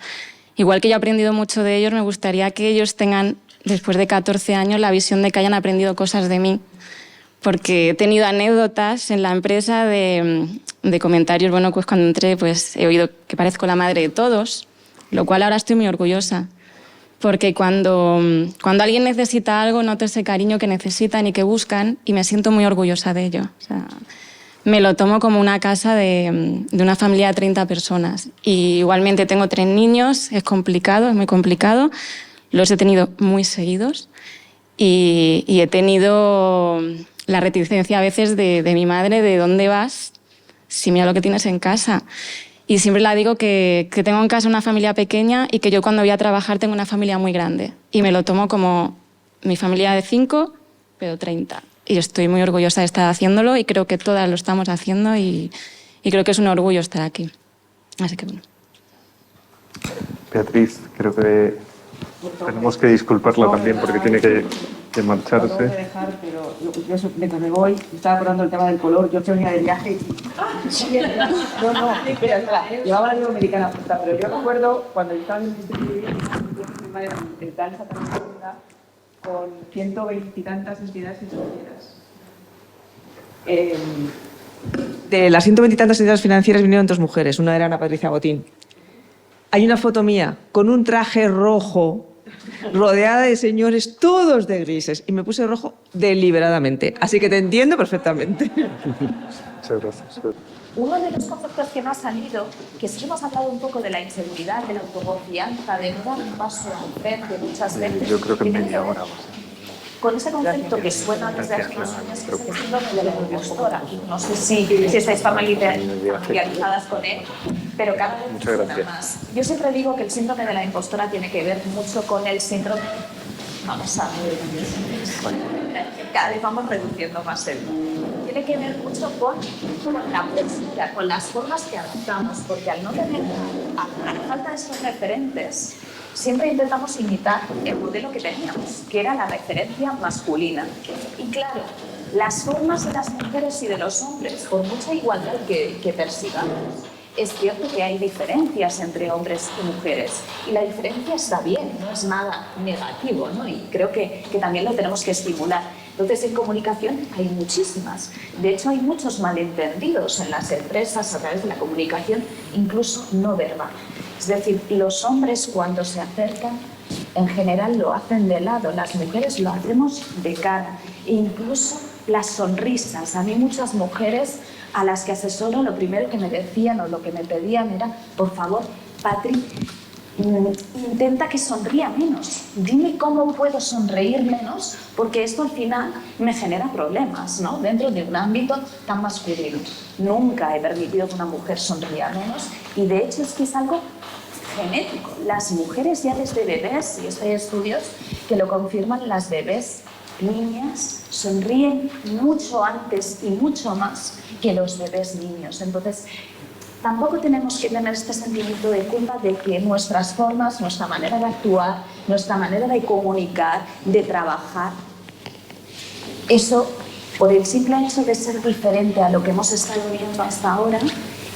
Igual que yo he aprendido mucho de ellos, me gustaría que ellos tengan, después de 14 años, la visión de que hayan aprendido cosas de mí. Porque he tenido anécdotas en la empresa de comentarios, bueno, pues cuando entré pues he oído que parezco la madre de todos, lo cual ahora estoy muy orgullosa. Porque cuando alguien necesita algo, noto ese cariño que necesitan y que buscan y me siento muy orgullosa de ello. O sea, me lo tomo como una casa de una familia de 30 personas. Y igualmente tengo 3 niños, es complicado, es muy complicado. Los he tenido muy seguidos y he tenido la reticencia a veces de mi madre, de ¿dónde vas? Si mira lo que tienes en casa. Y siempre la digo que tengo en casa una familia pequeña y que yo cuando voy a trabajar tengo una familia muy grande. Y me lo tomo como mi familia de 5, pero 30. Y estoy muy orgullosa de estar haciéndolo y creo que todas lo estamos haciendo y creo que es un orgullo estar aquí. Así que bueno. Beatriz, creo que tenemos que disculparla también porque tiene que marcharse. Lo tengo que dejar, pero yo mientras me voy, estaba acordando el tema del color, yo que venía de viaje y... No, espera, llevaba la lengua americana puesta, pero yo recuerdo cuando yo estaba en el instituto de danza con 120 y tantas entidades financieras. De las 120 y tantas entidades financieras vinieron 2 mujeres, una era Ana Patricia Botín. Hay una foto mía con un traje rojo, rodeada de señores todos de grises, y me puse rojo deliberadamente, así que te entiendo perfectamente. Muchas gracias. Uno de los conceptos que no ha salido, que sí hemos hablado un poco de la inseguridad, de la autoconfianza, de no dar un paso al frente muchas veces. Yo creo que en media hora. Con ese concepto que suena desde hace unos años, que es el síndrome de la impostora. No sé si estáis familiarizadas con él, pero cada vez suena más. Yo siempre digo que el síndrome de la impostora tiene que ver mucho con el síndrome... Vamos a ver. Cada vez vamos reduciendo más el... Tiene que ver mucho con la postura, con las formas que adoptamos, porque al no tener, a la falta de esos referentes, siempre intentamos imitar el modelo que teníamos, que era la referencia masculina. Y claro, las formas de las mujeres y de los hombres, por mucha igualdad que persigamos, es cierto que hay diferencias entre hombres y mujeres. Y la diferencia está bien, no es nada negativo, ¿no? Y creo que también lo tenemos que estimular. Entonces, en comunicación hay muchísimas. De hecho, hay muchos malentendidos en las empresas a través de la comunicación, incluso no verbal. Es decir, los hombres cuando se acercan, en general lo hacen de lado, las mujeres lo hacemos de cara. E incluso las sonrisas. A mí muchas mujeres a las que asesoro, lo primero que me decían o lo que me pedían era, por favor, Patri, intenta que sonría menos. Dime cómo puedo sonreír menos, porque esto al final me genera problemas, ¿no? Dentro de un ámbito tan masculino. Nunca he permitido que una mujer sonría menos y de hecho es que es algo genético. Las mujeres ya desde bebés, y esto hay estudios que lo confirman, las bebés niñas sonríen mucho antes y mucho más que los bebés niños. Entonces, tampoco tenemos que tener este sentimiento de culpa de que nuestras formas, nuestra manera de actuar, nuestra manera de comunicar, de trabajar, eso, por el simple hecho de ser diferente a lo que hemos estado viendo hasta ahora,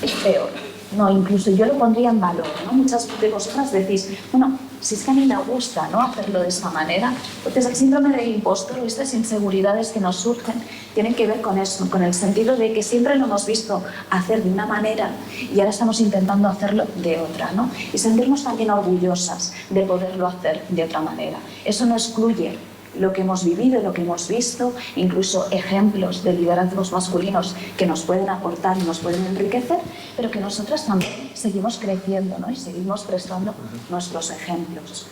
es peor. No, incluso yo lo pondría en valor, ¿no? Muchas de vosotras decís, bueno, si es que a mí me gusta, ¿no?, hacerlo de esta manera. Entonces, el síndrome del impostor o estas inseguridades que nos surgen tienen que ver con eso, con el sentido de que siempre lo hemos visto hacer de una manera y ahora estamos intentando hacerlo de otra, ¿no? Y sentirnos también orgullosas de poderlo hacer de otra manera. Eso no excluye lo que hemos vivido, lo que hemos visto, incluso ejemplos de liderazgos masculinos que nos pueden aportar y nos pueden enriquecer, pero que nosotras también seguimos creciendo, ¿no? Y seguimos prestando nuestros ejemplos.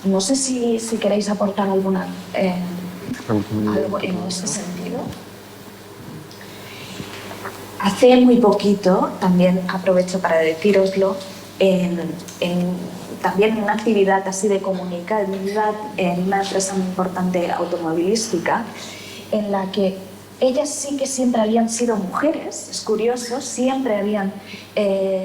No sé si queréis aportar algo en ese sentido. Hace muy poquito, también aprovecho para decíroslo, también en una actividad así de comunicación en una empresa muy importante automovilística, en la que ellas sí que siempre habían sido mujeres, es curioso, siempre habían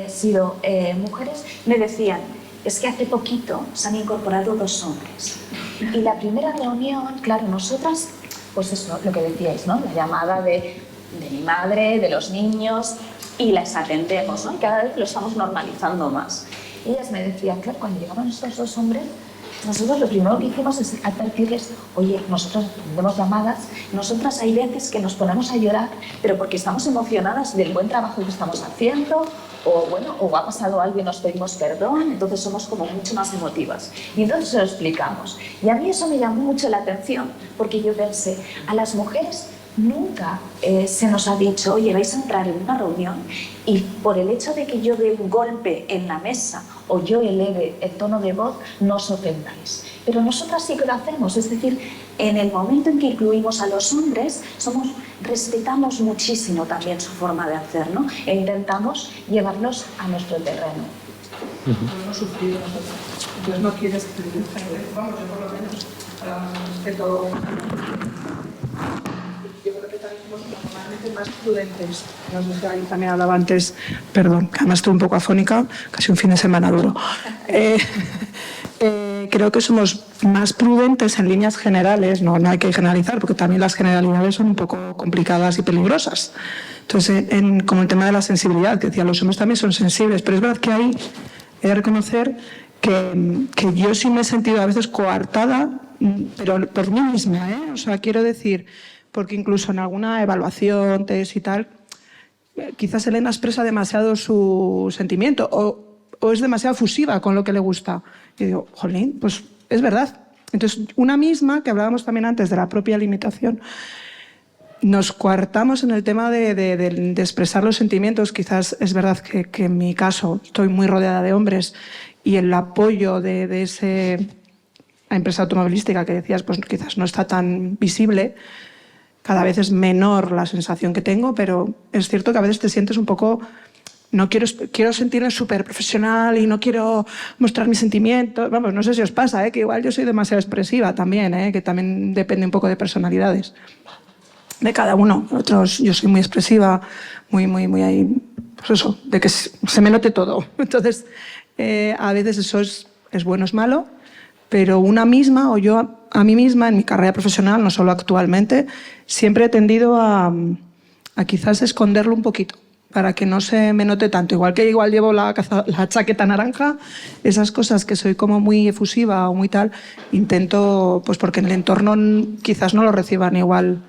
sido mujeres, me decían, es que hace poquito se han incorporado 2 hombres. Y la primera reunión, claro, nosotras, pues eso, lo que decíais, ¿no? La llamada de mi madre, de los niños, y las atendemos, ¿no? Y cada vez lo estamos normalizando más. Y ellas me decían, claro, cuando llegaban estos 2 hombres, nosotros lo primero que hicimos es advertirles, oye, nosotros tenemos llamadas, nosotras hay veces que nos ponemos a llorar, pero porque estamos emocionadas del buen trabajo que estamos haciendo, o bueno, o ha pasado algo y nos pedimos perdón, entonces somos como mucho más emotivas. Y entonces se lo explicamos. Y a mí eso me llamó mucho la atención, porque yo pensé, a las mujeres nunca se nos ha dicho, oye, vais a entrar en una reunión y por el hecho de que yo dé un golpe en la mesa o yo eleve el tono de voz, no os ofendáis. Pero nosotras sí que lo hacemos, es decir, en el momento en que incluimos a los hombres, respetamos muchísimo también su forma de hacer, ¿no? E intentamos llevarlos a nuestro terreno. Lo hemos sufrido nosotros. Entonces no quieres que vamos, yo por lo menos respeto. Yo creo que también somos normalmente más prudentes. No sé si alguien también hablaba antes, perdón, que además estoy un poco afónica, casi un fin de semana duro. Creo que somos más prudentes en líneas generales, no hay que generalizar, porque también las generalidades son un poco complicadas y peligrosas. Entonces, como el tema de la sensibilidad, que decía, los hombres también son sensibles, pero es verdad que ahí he de reconocer que yo sí me he sentido a veces coartada, pero por mí misma, ¿eh? O sea, quiero decir, porque incluso en alguna evaluación, test y tal, quizás Elena expresa demasiado su sentimiento o es demasiado fusiva con lo que le gusta. Y digo, jolín, pues es verdad. Entonces, una misma, que hablábamos también antes de la propia limitación, nos coartamos en el tema de expresar los sentimientos. Quizás es verdad que en mi caso estoy muy rodeada de hombres y el apoyo de esa empresa automovilística que decías, pues quizás no está tan visible. Cada vez es menor la sensación que tengo, pero es cierto que a veces te sientes un poco... No quiero sentirme súper profesional y no quiero mostrar mis sentimientos. Vamos, no sé si os pasa, que igual yo soy demasiado expresiva también, que también depende un poco de personalidades de cada uno. Otros, yo soy muy expresiva, muy ahí, pues eso, de que se me note todo. Entonces, a veces eso es bueno, es malo, pero una misma, o yo a mí misma, en mi carrera profesional, no solo actualmente, siempre he tendido a quizás esconderlo un poquito, para que no se me note tanto. Igual llevo la chaqueta naranja, esas cosas que soy como muy efusiva o muy tal, intento, pues porque en el entorno quizás no lo reciban igual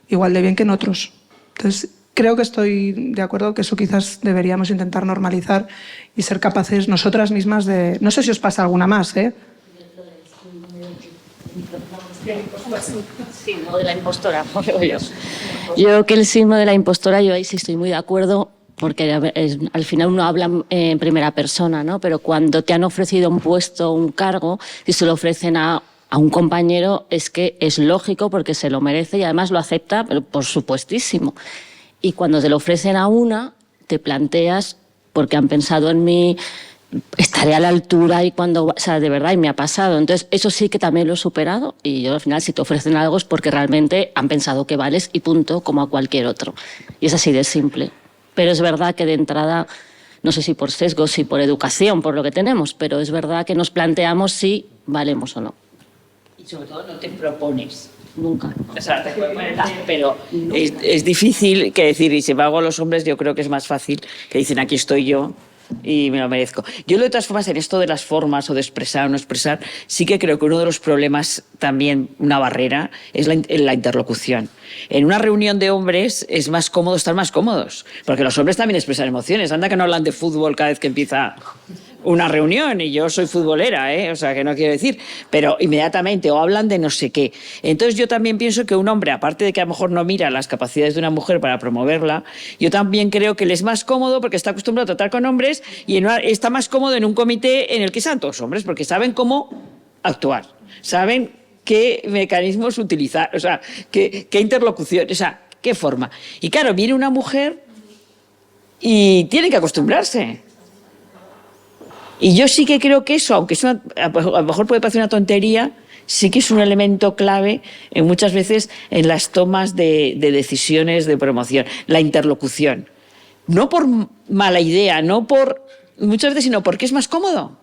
de bien que en otros. Entonces, creo que estoy de acuerdo que eso quizás deberíamos intentar normalizar y ser capaces nosotras mismas de... No sé si os pasa alguna más, Síndrome de la impostora, yo. Yo creo que el síndrome de la impostora, yo ahí sí estoy muy de acuerdo, porque al final uno habla en primera persona, ¿no? Pero cuando te han ofrecido un puesto, un cargo, y se lo ofrecen a un compañero, es que es lógico porque se lo merece y además lo acepta, pero por supuestísimo. Y cuando te lo ofrecen a una, te planteas, porque han pensado en mí, estaré a la altura y cuando... O sea, de verdad, y me ha pasado. Entonces, eso sí que también lo he superado y yo al final si te ofrecen algo es porque realmente han pensado que vales y punto, como a cualquier otro. Y es así de simple. Pero es verdad que de entrada, no sé si por sesgos, si por educación, por lo que tenemos, pero es verdad que nos planteamos si valemos o no. Y sobre todo no te propones. Nunca. O sea, te propones, pero es difícil que decir, y si me hago los hombres, yo creo que es más fácil que dicen, aquí estoy yo y me lo merezco. Yo, de todas formas, en esto de las formas o de expresar o no expresar, sí que creo que uno de los problemas, también una barrera, es la interlocución. En una reunión de hombres es más cómodo estar más cómodos, porque los hombres también expresan emociones. Anda que no hablan de fútbol cada vez que empieza una reunión, y yo soy futbolera, o sea, que no quiero decir, pero inmediatamente, o hablan de no sé qué. Entonces yo también pienso que un hombre, aparte de que a lo mejor no mira las capacidades de una mujer para promoverla, yo también creo que él es más cómodo porque está acostumbrado a tratar con hombres y está más cómodo en un comité en el que están todos hombres, porque saben cómo actuar, saben qué mecanismos utilizar, o sea, qué interlocución, o sea, qué forma. Y claro, viene una mujer y tiene que acostumbrarse. Y yo sí que creo que eso, aunque a lo mejor puede parecer una tontería, sí que es un elemento clave muchas veces en las tomas de decisiones de promoción, la interlocución. No por mala idea, no por muchas veces, sino porque es más cómodo.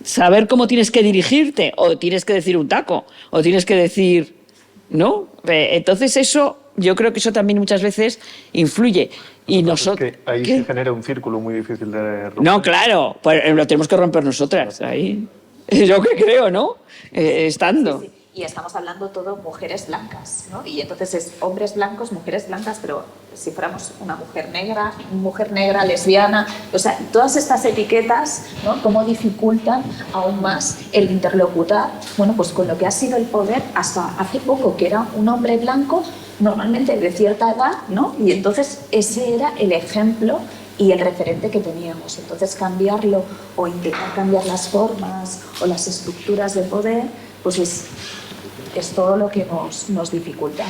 Saber cómo tienes que dirigirte, o tienes que decir un taco, o tienes que decir... ¿No? Entonces eso, yo creo que eso también muchas veces influye. Y nosotros... Ahí se genera un círculo muy difícil de romper. No, claro, pues lo tenemos que romper nosotras. Ahí. Es lo que creo, ¿no? Estando. Sí. y estamos hablando todo mujeres blancas, ¿no? Y entonces es hombres blancos, mujeres blancas, pero si fuéramos una mujer negra, lesbiana, o sea, todas estas etiquetas, ¿no? Cómo dificultan aún más el interlocutar, bueno, pues con lo que ha sido el poder hasta hace poco, que era un hombre blanco, normalmente de cierta edad, ¿no? Y entonces ese era el ejemplo y el referente que teníamos. Entonces cambiarlo o intentar cambiar las formas o las estructuras de poder, pues es todo lo que nos dificulta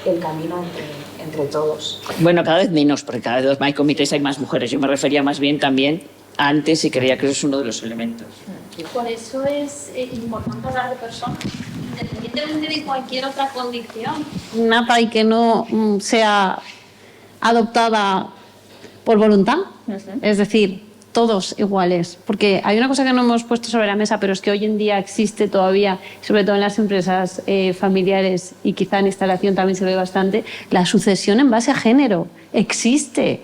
el camino entre todos. Bueno, cada vez menos, porque cada vez hay comités, hay más mujeres. Yo me refería más bien también antes y creía que eso es uno de los elementos. Por eso es importante hablar de personas, independientemente de cualquier otra condición. Nata y que no sea adoptada por voluntad, es decir, todos iguales. Porque hay una cosa que no hemos puesto sobre la mesa, pero es que hoy en día existe todavía, sobre todo en las empresas familiares y quizá en instalación también se ve bastante, la sucesión en base a género. Existe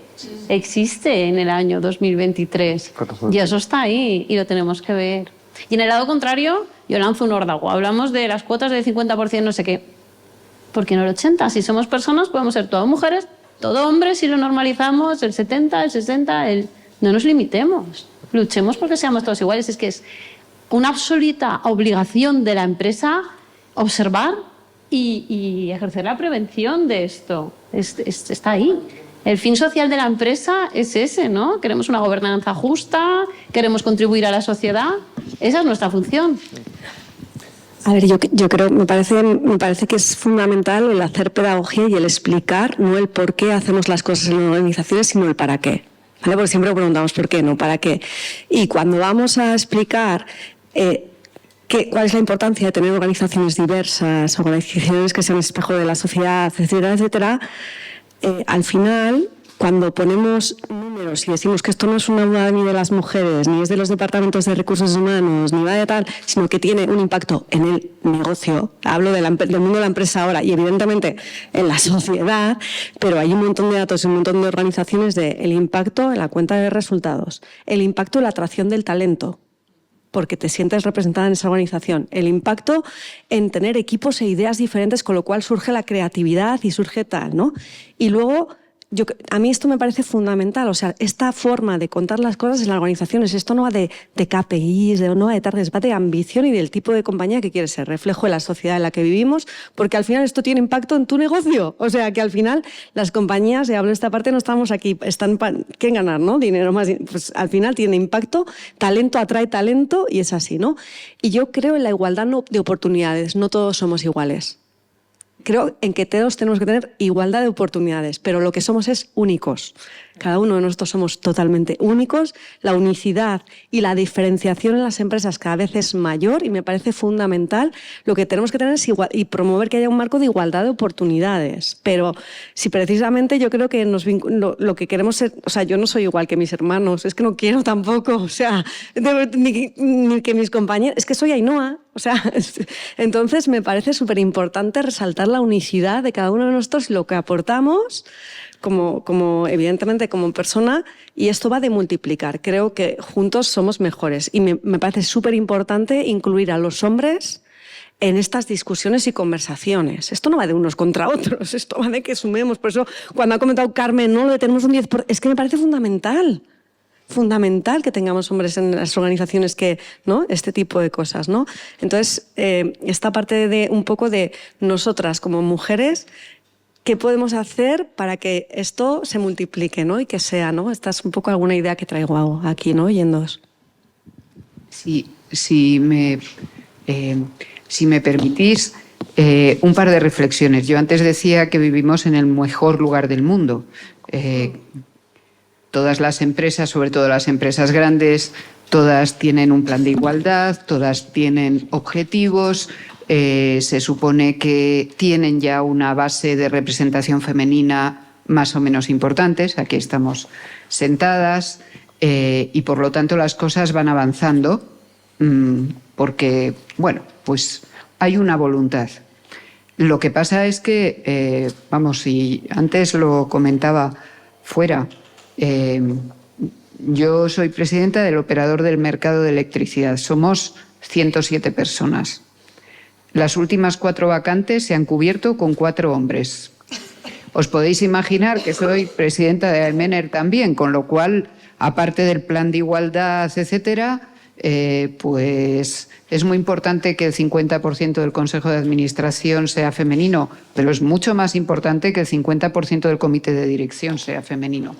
en el año 2023 y eso está ahí y lo tenemos que ver. Y en el lado contrario, yo lanzo un órdago. Hablamos de las cuotas del 50%, no sé qué. ¿Por qué no el 80%? Si somos personas, podemos ser todas mujeres, todo hombres, si lo normalizamos, el 70, el 60, no nos limitemos. Luchemos porque seamos todos iguales. Es que es una absoluta obligación de la empresa observar y ejercer la prevención de esto. Está ahí. El fin social de la empresa es ese, ¿no? Queremos una gobernanza justa, queremos contribuir a la sociedad. Esa es nuestra función. A ver, yo creo, me parece que es fundamental el hacer pedagogía y el explicar, no el por qué hacemos las cosas en las organizaciones, sino el para qué. ¿Vale? Porque siempre preguntamos por qué, no para qué. Y cuando vamos a explicar cuál es la importancia de tener organizaciones diversas, organizaciones que sean espejo de la sociedad, etcétera, etcétera, al final, cuando ponemos números y decimos que esto no es una duda ni de las mujeres, ni es de los departamentos de recursos humanos, ni va de tal, sino que tiene un impacto en el negocio, hablo del mundo de la empresa ahora y evidentemente en la sociedad, pero hay un montón de datos y un montón de organizaciones del impacto en la cuenta de resultados, el impacto en la atracción del talento, porque te sientes representada en esa organización, el impacto en tener equipos e ideas diferentes, con lo cual surge la creatividad y surge tal, ¿no? Y luego, a mí esto me parece fundamental, o sea, esta forma de contar las cosas en las organizaciones, esto no va de KPIs, no va de targets, va de ambición y del tipo de compañía que quieres ser, reflejo de la sociedad en la que vivimos, porque al final esto tiene impacto en tu negocio, o sea, que al final las compañías, y hablo de esta parte, no estamos aquí, quieren ganar, ¿no? Dinero más, pues al final tiene impacto, talento atrae talento y es así, ¿no? Y yo creo en la igualdad de oportunidades, no todos somos iguales. Creo en que todos tenemos que tener igualdad de oportunidades, pero lo que somos es únicos. Cada uno de nosotros somos totalmente únicos. La unicidad y la diferenciación en las empresas cada vez es mayor y me parece fundamental. Lo que tenemos que tener es y promover que haya un marco de igualdad de oportunidades. Pero si precisamente yo creo que lo que queremos ser... O sea, yo no soy igual que mis hermanos, es que no quiero tampoco, o sea, ni que mis compañeros... Es que soy Ainhoa, o sea, entonces me parece súper importante resaltar la unicidad de cada uno de nosotros y lo que aportamos como evidentemente como persona, y esto va de multiplicar. Creo que juntos somos mejores y me parece súper importante incluir a los hombres en estas discusiones y conversaciones. Esto no va de unos contra otros, esto va de que sumemos. Por eso cuando ha comentado Carmen, no, lo de tenemos un 10%, es que me parece fundamental que tengamos hombres en las organizaciones, que, ¿no? Este tipo de cosas, ¿no? Entonces, esta parte de un poco de nosotras como mujeres, ¿qué podemos hacer para que esto se multiplique, ¿no? Y que sea, ¿no? Esta es un poco alguna idea que traigo aquí, ¿no? Oyéndoos. Si me permitís, un par de reflexiones. Yo antes decía que vivimos en el mejor lugar del mundo. Todas las empresas, sobre todo las empresas grandes, todas tienen un plan de igualdad, todas tienen objetivos, se supone que tienen ya una base de representación femenina más o menos importantes. Aquí estamos sentadas y por lo tanto las cosas van avanzando porque, bueno, pues hay una voluntad. Lo que pasa es que, y antes lo comentaba fuera, yo soy presidenta del operador del mercado de electricidad. Somos 107 personas. Las últimas 4 vacantes se han cubierto con 4 hombres. Os podéis imaginar que soy presidenta de AEMENER también, con lo cual, aparte del plan de igualdad, etcétera, pues es muy importante que el 50% del Consejo de Administración sea femenino, pero es mucho más importante que el 50% del Comité de Dirección sea femenino.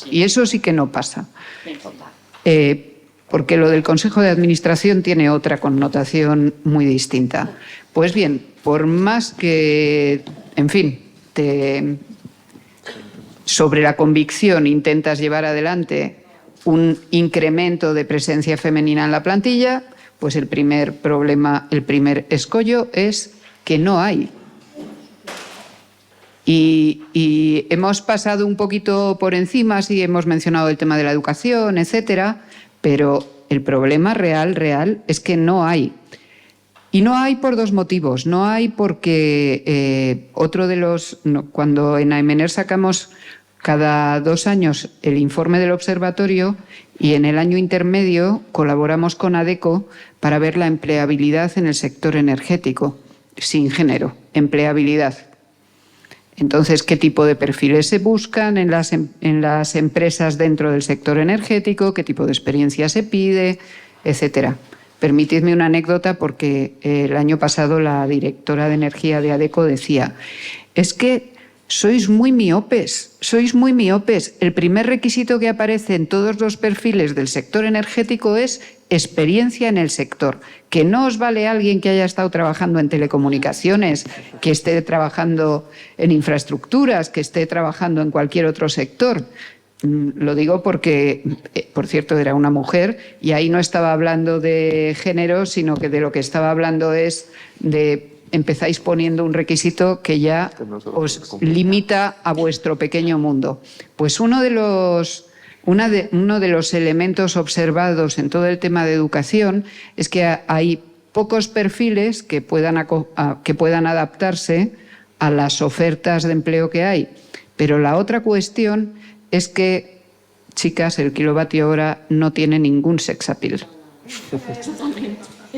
Y eso sí que no pasa. Porque lo del Consejo de Administración tiene otra connotación muy distinta. Pues bien, por más que, en fin, sobre la convicción intentas llevar adelante un incremento de presencia femenina en la plantilla, pues el primer problema, el primer escollo es que no hay. Y hemos pasado un poquito por encima, sí hemos mencionado el tema de la educación, etcétera, pero el problema real es que no hay. Y no hay por 2 motivos. No hay porque cuando en AEMENER sacamos cada 2 años el informe del observatorio y en el año intermedio colaboramos con ADECO para ver la empleabilidad en el sector energético, sin género, empleabilidad. Entonces, ¿qué tipo de perfiles se buscan en las empresas dentro del sector energético? ¿Qué tipo de experiencia se pide? Etcétera. Permitidme una anécdota porque el año pasado la directora de energía de ADECO decía: es que sois muy miopes. El primer requisito que aparece en todos los perfiles del sector energético es experiencia en el sector. Que no os vale alguien que haya estado trabajando en telecomunicaciones, que esté trabajando en infraestructuras, que esté trabajando en cualquier otro sector. Lo digo porque, por cierto, era una mujer y ahí no estaba hablando de género, sino que de lo que estaba hablando es de empezáis poniendo un requisito que ya os limita a vuestro pequeño mundo. Pues uno de los elementos observados en todo el tema de educación es que hay pocos perfiles que puedan adaptarse a las ofertas de empleo que hay. Pero la otra cuestión es que, chicas, el kilovatio hora no tiene ningún sex appeal.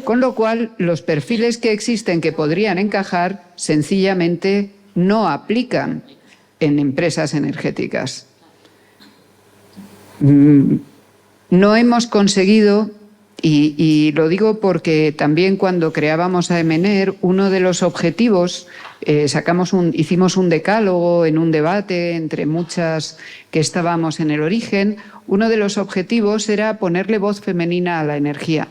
Con lo cual, los perfiles que existen que podrían encajar, sencillamente no aplican en empresas energéticas. No hemos conseguido, y lo digo porque también cuando creábamos AEMENER, uno de los objetivos, hicimos un decálogo en un debate entre muchas que estábamos en el origen, uno de los objetivos era ponerle voz femenina a la energía.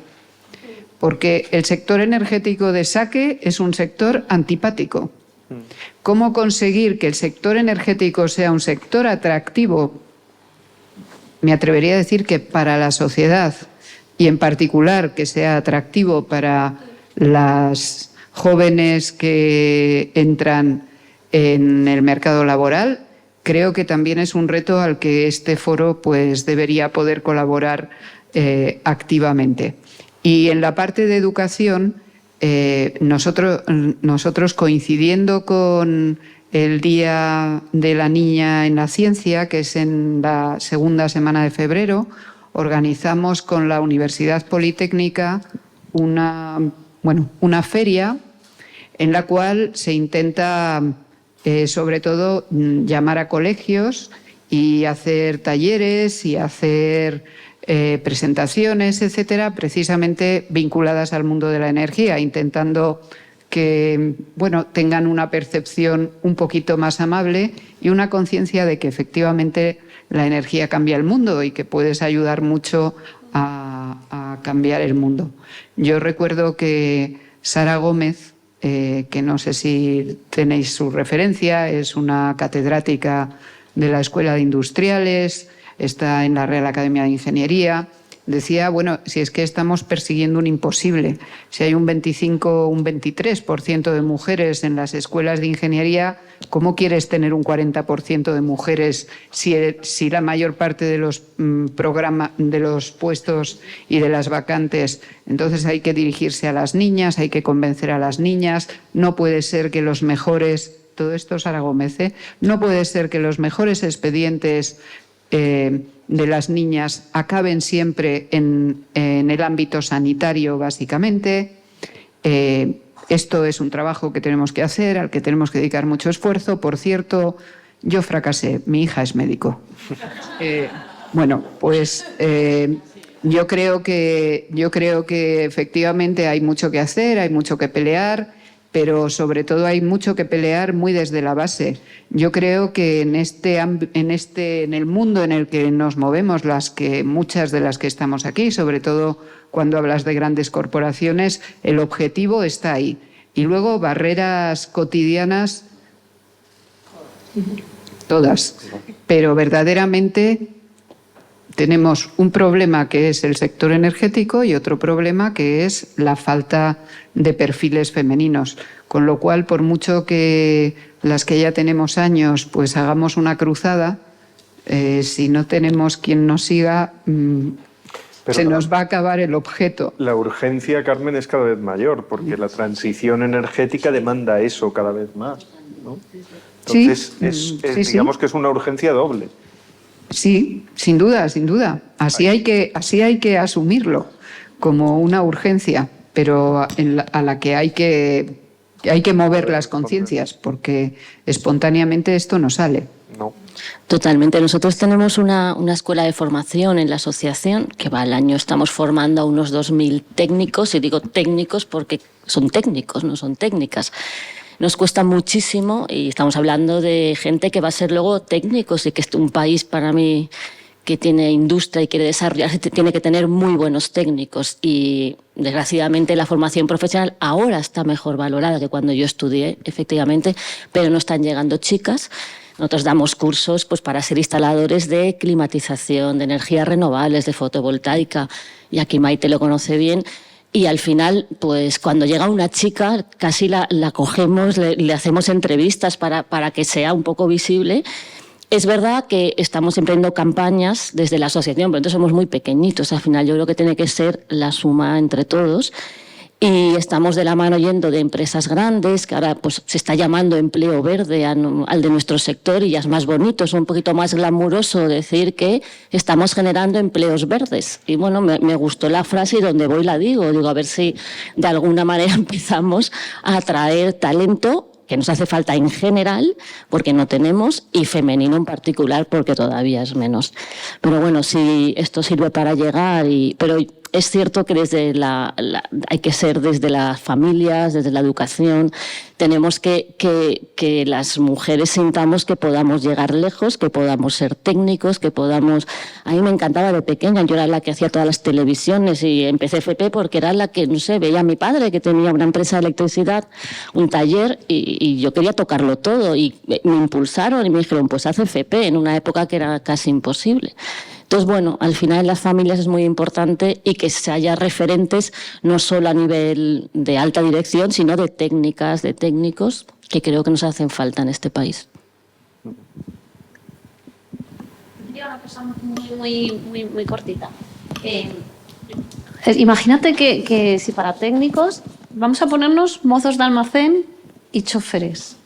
Porque el sector energético de saque es un sector antipático. ¿Cómo conseguir que el sector energético sea un sector atractivo? Me atrevería a decir que para la sociedad y en particular que sea atractivo para las jóvenes que entran en el mercado laboral, creo que también es un reto al que este foro pues, debería poder colaborar activamente. Y en la parte de educación, nosotros coincidiendo con el Día de la Niña en la Ciencia, que es en la segunda semana de febrero, organizamos con la Universidad Politécnica una feria en la cual se intenta, sobre todo, llamar a colegios y hacer talleres y hacer presentaciones, etcétera, precisamente vinculadas al mundo de la energía, intentando que tengan una percepción un poquito más amable y una conciencia de que efectivamente la energía cambia el mundo y que puedes ayudar mucho a cambiar el mundo. Yo recuerdo que Sara Gómez, que no sé si tenéis su referencia, es una catedrática de la Escuela de Industriales, está en la Real Academia de Ingeniería, decía, si es que estamos persiguiendo un imposible. Si hay un 25 o un 23% de mujeres en las escuelas de ingeniería, ¿cómo quieres tener un 40% de mujeres si la mayor parte de los de los puestos y de las vacantes? Entonces hay que dirigirse a las niñas, hay que convencer a las niñas. No puede ser que los mejores, todo esto es Sara Gómez, no puede ser que los mejores expedientes de las niñas acaben siempre en el ámbito sanitario, básicamente. Esto es un trabajo que tenemos que hacer, al que tenemos que dedicar mucho esfuerzo. Por cierto, yo fracasé, mi hija es médico. Bueno, pues yo creo que efectivamente hay mucho que hacer, hay mucho que pelear, pero sobre todo hay mucho que pelear muy desde la base. Yo creo que en el mundo en el que nos movemos, muchas de las que estamos aquí, sobre todo cuando hablas de grandes corporaciones, el objetivo está ahí. Y luego barreras cotidianas, todas. Pero verdaderamente tenemos un problema que es el sector energético y otro problema que es la falta de perfiles femeninos. Con lo cual, por mucho que las que ya tenemos años pues hagamos una cruzada, si no tenemos quien nos siga, se nos va a acabar el objeto. La urgencia, Carmen, es cada vez mayor, porque la transición energética demanda eso cada vez más, ¿no? Entonces, digamos que es una urgencia doble. Sí, sin duda, sin duda. Así hay que asumirlo como una urgencia, pero a la que hay que mover las conciencias, porque espontáneamente esto no sale. No. Totalmente. Nosotros tenemos una escuela de formación en la asociación que va al año. Estamos formando a unos 2.000 técnicos, y digo técnicos porque son técnicos, no son técnicas. Nos cuesta muchísimo y estamos hablando de gente que va a ser luego técnicos, y que es un país para mí que tiene industria y quiere desarrollarse, tiene que tener muy buenos técnicos, y desgraciadamente la formación profesional ahora está mejor valorada que cuando yo estudié, efectivamente, pero no están llegando chicas. Nosotros damos cursos pues, para ser instaladores de climatización, de energías renovables, de fotovoltaica, y aquí Maite lo conoce bien. Y al final, pues cuando llega una chica, casi la cogemos, le hacemos entrevistas para que sea un poco visible. Es verdad que estamos emprendiendo campañas desde la asociación, pero entonces somos muy pequeñitos. Al final yo creo que tiene que ser la suma entre todos. Y estamos de la mano yendo de empresas grandes, que ahora pues, se está llamando empleo verde al de nuestro sector, y ya es más bonito, es un poquito más glamuroso decir que estamos generando empleos verdes. Y bueno, me gustó la frase y donde voy la digo, a ver si de alguna manera empezamos a atraer talento que nos hace falta en general, porque no tenemos, y femenino en particular, porque todavía es menos. Pero bueno, sí, esto sirve para llegar, pero es cierto que hay que ser desde las familias, desde la educación. Tenemos que las mujeres sintamos que podamos llegar lejos, que podamos ser técnicos, que podamos... A mí me encantaba de pequeña, yo era la que hacía todas las televisiones, y empecé FP porque era la que, no sé, veía a mi padre que tenía una empresa de electricidad, un taller, y yo quería tocarlo todo, y me impulsaron y me dijeron, pues haz FP, en una época que era casi imposible. Entonces, bueno, al final en las familias es muy importante, y que se haya referentes no solo a nivel de alta dirección, sino de técnicas, de técnicos, que creo que nos hacen falta en este país. Una cosa muy cortita. Imagínate que si para técnicos vamos a ponernos mozos de almacén y choferes.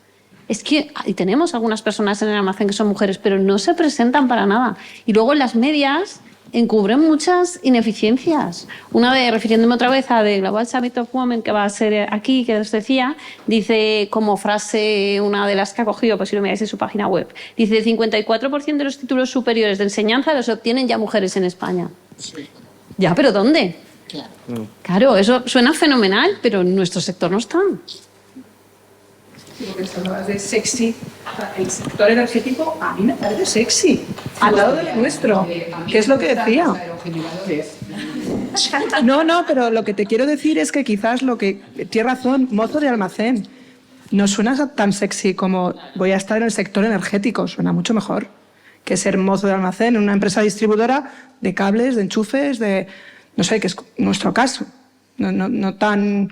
Es que y tenemos algunas personas en el almacén que son mujeres, pero no se presentan para nada. Y luego en las medias encubren muchas ineficiencias. Una vez, refiriéndome otra vez a The Global Summit of Women, que va a ser aquí, que os decía, dice como frase, una de las que ha cogido, pues si lo miráis en su página web, dice: el 54% de los títulos superiores de enseñanza los obtienen ya mujeres en España. Sí. Ya, ¿pero dónde? Claro, eso suena fenomenal, pero en nuestro sector no están. Porque esto hablabas de sexy. El sector energético a mí me parece sexy, al lado del nuestro, que es lo que decía. No, pero lo que te quiero decir es que quizás tienes razón, mozo de almacén, no suena tan sexy como voy a estar en el sector energético, suena mucho mejor que ser mozo de almacén en una empresa distribuidora de cables, de enchufes, no sé, que es nuestro caso, no tan...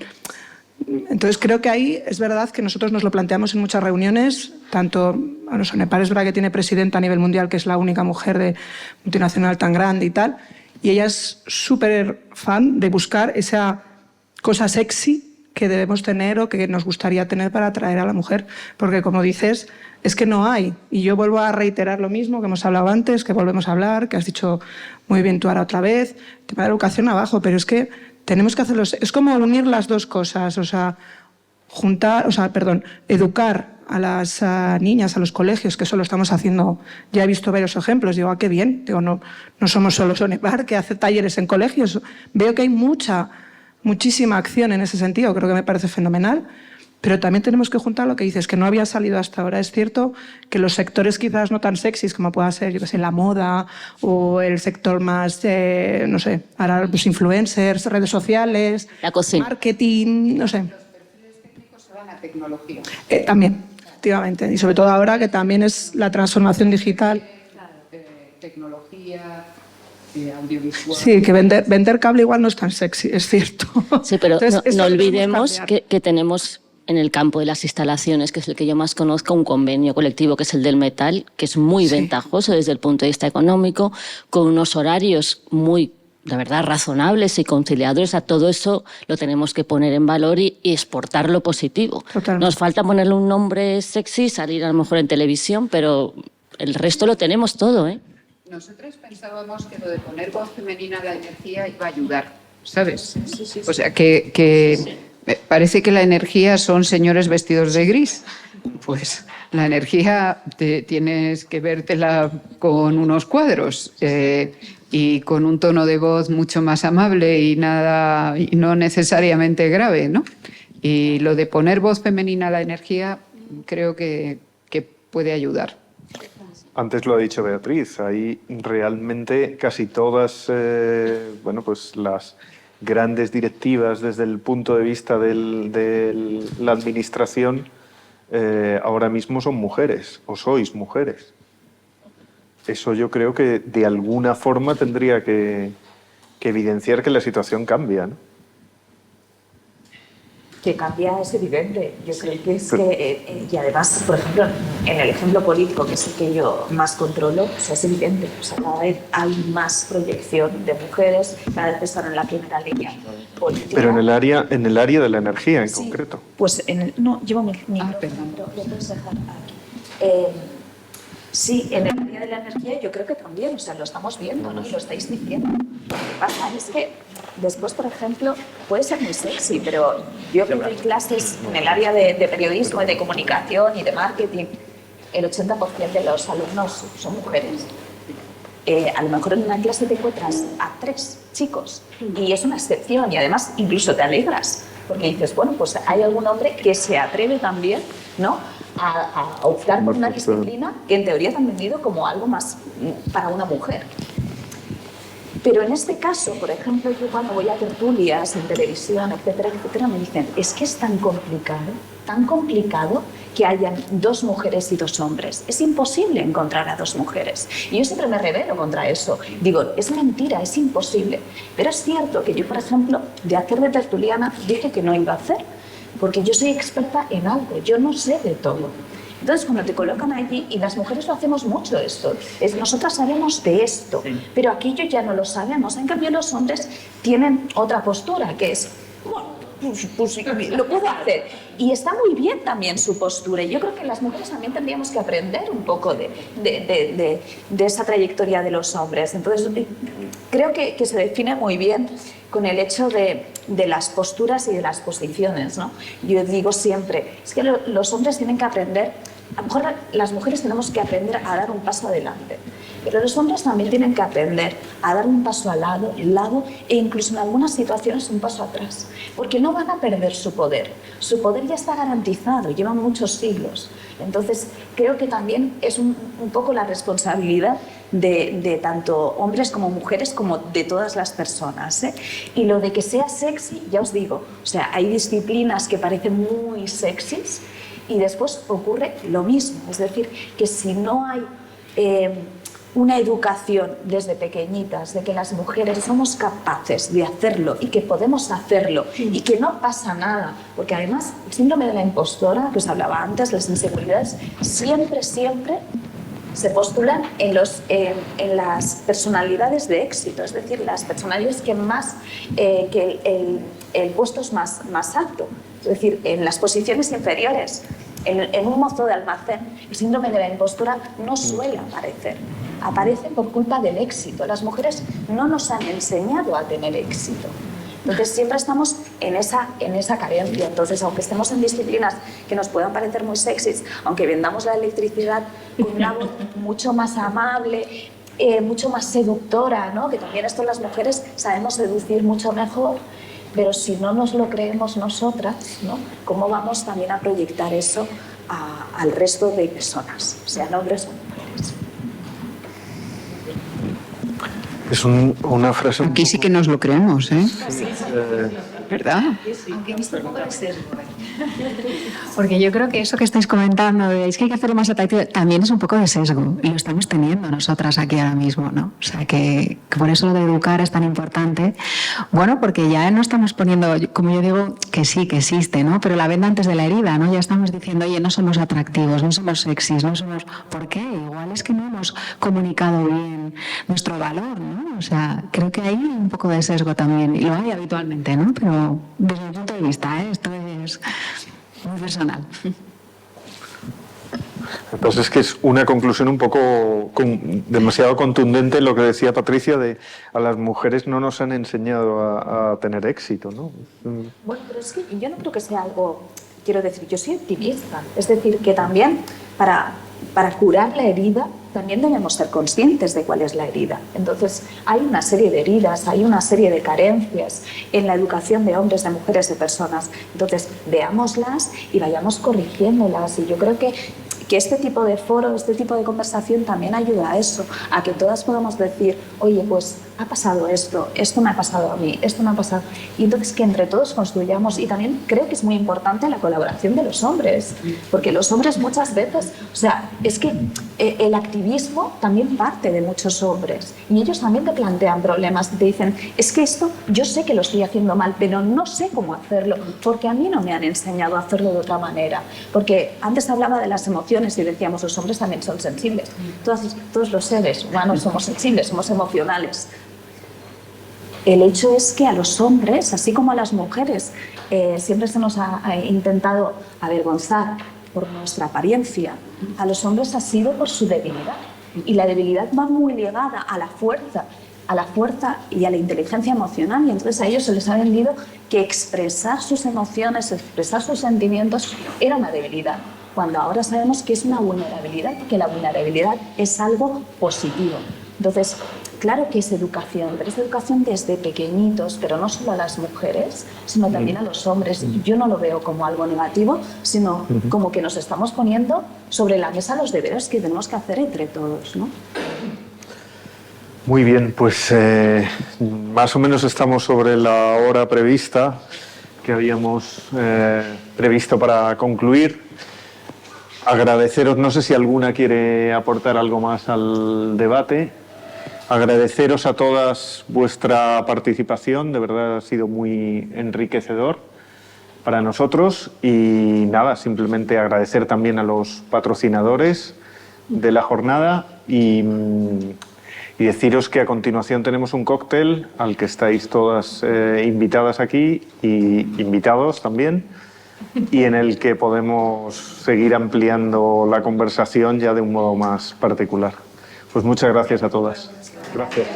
Entonces creo que ahí es verdad que nosotros nos lo planteamos en muchas reuniones, tanto, bueno, Sonepar es verdad que tiene presidenta a nivel mundial, que es la única mujer de multinacional tan grande y tal, y ella es súper fan de buscar esa cosa sexy que debemos tener o que nos gustaría tener para atraer a la mujer, porque como dices, es que no hay, y yo vuelvo a reiterar lo mismo que hemos hablado antes, que volvemos a hablar, que has dicho muy bien tú ahora otra vez, tema de educación abajo, pero es que tenemos que hacerlo, es como unir las dos cosas, o sea, educar a las niñas, a los colegios, que eso lo estamos haciendo, ya he visto varios ejemplos, digo, qué bien, digo, no somos solo Sonepar, que hace talleres en colegios, veo que hay muchísima acción en ese sentido, creo que me parece fenomenal, pero también tenemos que juntar lo que dices, que no había salido hasta ahora. Es cierto que los sectores quizás no tan sexys como pueda ser, yo que sé, la moda o el sector más, no sé, ahora los influencers, redes sociales, la cocina, marketing, no sé. Los perfiles técnicos se van a tecnología. También, efectivamente, y sobre todo ahora que también es la transformación digital. Tecnología, audiovisual. Sí, que vender cable igual no es tan sexy, es cierto. Sí, pero Entonces, no olvidemos que tenemos en el campo de las instalaciones, que es el que yo más conozco, un convenio colectivo que es el del metal, que es muy ventajoso desde el punto de vista económico, con unos horarios muy, la verdad, razonables y conciliadores. A todo eso lo tenemos que poner en valor y exportar lo positivo. Totalmente. Nos falta ponerle un nombre sexy, salir a lo mejor en televisión, pero el resto lo tenemos todo, ¿eh? Nosotros pensábamos que lo de poner voz femenina a la energía iba a ayudar, ¿sabes? O sea, que parece que la energía son señores vestidos de gris. Pues la energía tienes que vértela con unos cuadros y con un tono de voz mucho más amable y no necesariamente grave, ¿no? Y lo de poner voz femenina a la energía creo que puede ayudar. Antes lo ha dicho Beatriz, hay realmente casi todas pues las grandes directivas desde el punto de vista de la administración ahora mismo son mujeres, o sois mujeres. Eso yo creo que de alguna forma tendría que evidenciar que la situación cambia, ¿no? Que cambia es evidente. Yo creo que es que, y además, por ejemplo, en el ejemplo político, que es el que yo más controlo, o sea, es evidente. O sea, cada vez hay más proyección de mujeres, cada vez están en la primera línea política. Pero en el área de la energía en concreto. Pues no, llevo mi micro, pero lo puedes dejar aquí. Sí, en el área de la energía yo creo que también, o sea, lo estamos viendo, ¿no? Y lo estáis diciendo. Lo que pasa es que después, por ejemplo, puede ser muy sexy, pero yo que doy clases en el área de periodismo y de comunicación y de marketing, el 80% de los alumnos son mujeres. A lo mejor en una clase te encuentras a 3 chicos y es una excepción y además incluso te alegras porque dices, bueno, pues hay algún hombre que se atreve también, ¿no?, a optar por una disciplina que en teoría te han vendido como algo más para una mujer. Pero en este caso, por ejemplo, yo cuando voy a tertulias en televisión, etcétera, etcétera, me dicen, es que es tan complicado que hayan 2 mujeres y 2 hombres. Es imposible encontrar a 2 mujeres. Y yo siempre me rebelo contra eso. Digo, es mentira, es imposible. Pero es cierto que yo, por ejemplo, de hacer de tertuliana, dije que no iba a hacer, porque yo soy experta en algo, yo no sé de todo. Entonces, cuando te colocan allí, y las mujeres lo hacemos mucho esto, nosotras sabemos de esto, pero aquello ya no lo sabemos. En cambio, los hombres tienen otra postura, que es, bueno, pues lo puedo hacer. Y está muy bien también su postura. Y yo creo que las mujeres también tendríamos que aprender un poco de esa trayectoria de los hombres. Entonces, creo que se define muy bien con el hecho de las posturas y de las posiciones, ¿no? Yo digo siempre, es que los hombres tienen que aprender, a lo mejor las mujeres tenemos que aprender a dar un paso adelante, pero los hombres también tienen que aprender a dar un paso al lado e incluso en algunas situaciones un paso atrás, porque no van a perder su poder ya está garantizado, llevan muchos siglos. Entonces creo que también es un poco la responsabilidad de tanto hombres como mujeres como de todas las personas, ¿eh? Y lo de que sea sexy, ya os digo, o sea, hay disciplinas que parecen muy sexys y después ocurre lo mismo, es decir, que si no hay una educación desde pequeñitas de que las mujeres somos capaces de hacerlo y que podemos hacerlo y que no pasa nada, porque además el síndrome de la impostora que os hablaba antes, las inseguridades siempre se postulan en las personalidades de éxito, es decir, las personalidades que más que el puesto es más alto, es decir, en las posiciones inferiores. En un mozo de almacén, el síndrome de la impostura no suele aparecer. Aparece por culpa del éxito. Las mujeres no nos han enseñado a tener éxito. Entonces siempre estamos en esa carencia. Entonces, aunque estemos en disciplinas que nos puedan parecer muy sexys, aunque vendamos la electricidad con una voz mucho más amable, mucho más seductora, ¿no? Que también esto las mujeres sabemos seducir mucho mejor, pero si no nos lo creemos nosotras, ¿no? ¿Cómo vamos también a proyectar eso al resto de personas, sean hombres o mujeres? Es una frase... Aquí sí que nos lo creemos, ¿eh? ¿Verdad? Aunque he visto un poco de sesgo. Porque yo creo que eso que estáis comentando, es que hay que hacerlo más atractivo, también es un poco de sesgo, y lo estamos teniendo nosotras aquí ahora mismo, ¿no? O sea, que por eso lo de educar es tan importante. Bueno, porque ya no estamos poniendo, como yo digo, que sí, que existe, ¿no? Pero la venda antes de la herida, ¿no? Ya estamos diciendo, oye, no somos atractivos, no somos sexys, no somos... ¿Por qué? Igual es que no hemos comunicado bien nuestro valor, ¿no? O sea, creo que hay un poco de sesgo también, y lo hay habitualmente, ¿no? Pero desde mi punto de vista, esto es muy personal. Entonces es que es una conclusión un poco demasiado contundente lo que decía Patricia de a las mujeres no nos han enseñado a tener éxito, ¿no? Bueno, pero es que yo no creo que sea algo, quiero decir, yo soy optimista, es decir, que también para curar la herida también debemos ser conscientes de cuál es la herida. Entonces, hay una serie de heridas, hay una serie de carencias en la educación de hombres, de mujeres, de personas. Entonces, veámoslas y vayamos corrigiéndolas. Y yo creo que este tipo de foro, este tipo de conversación también ayuda a eso, a que todas podamos decir, oye, pues ha pasado esto me ha pasado a mí, esto me ha pasado. Y entonces que entre todos construyamos, y también creo que es muy importante la colaboración de los hombres, porque los hombres muchas veces, o sea, es que el activismo también parte de muchos hombres, y ellos también te plantean problemas, te dicen, es que esto yo sé que lo estoy haciendo mal, pero no sé cómo hacerlo, porque a mí no me han enseñado a hacerlo de otra manera. Porque antes hablaba de las emociones y decíamos, los hombres también son sensibles. Todos los seres humanos somos sensibles, somos emocionales. El hecho es que a los hombres, así como a las mujeres, siempre se nos ha intentado avergonzar por nuestra apariencia. A los hombres ha sido por su debilidad. Y la debilidad va muy ligada a la fuerza y a la inteligencia emocional. Y entonces a ellos se les ha vendido que expresar sus emociones, expresar sus sentimientos era una debilidad, cuando ahora sabemos que es una vulnerabilidad, que la vulnerabilidad es algo positivo. Entonces, claro que es educación, pero es educación desde pequeñitos, pero no solo a las mujeres, sino también a los hombres. Yo no lo veo como algo negativo, sino como que nos estamos poniendo sobre la mesa los deberes que tenemos que hacer entre todos, ¿no? Muy bien, pues más o menos estamos sobre la hora prevista que habíamos previsto para concluir. Agradeceros, no sé si alguna quiere aportar algo más al debate. Agradeceros a todas vuestra participación, de verdad ha sido muy enriquecedor para nosotros. Y nada, simplemente agradecer también a los patrocinadores de la jornada y deciros que a continuación tenemos un cóctel al que estáis todas invitadas aquí y invitados también, y en el que podemos seguir ampliando la conversación ya de un modo más particular. Pues muchas gracias a todas. Gracias.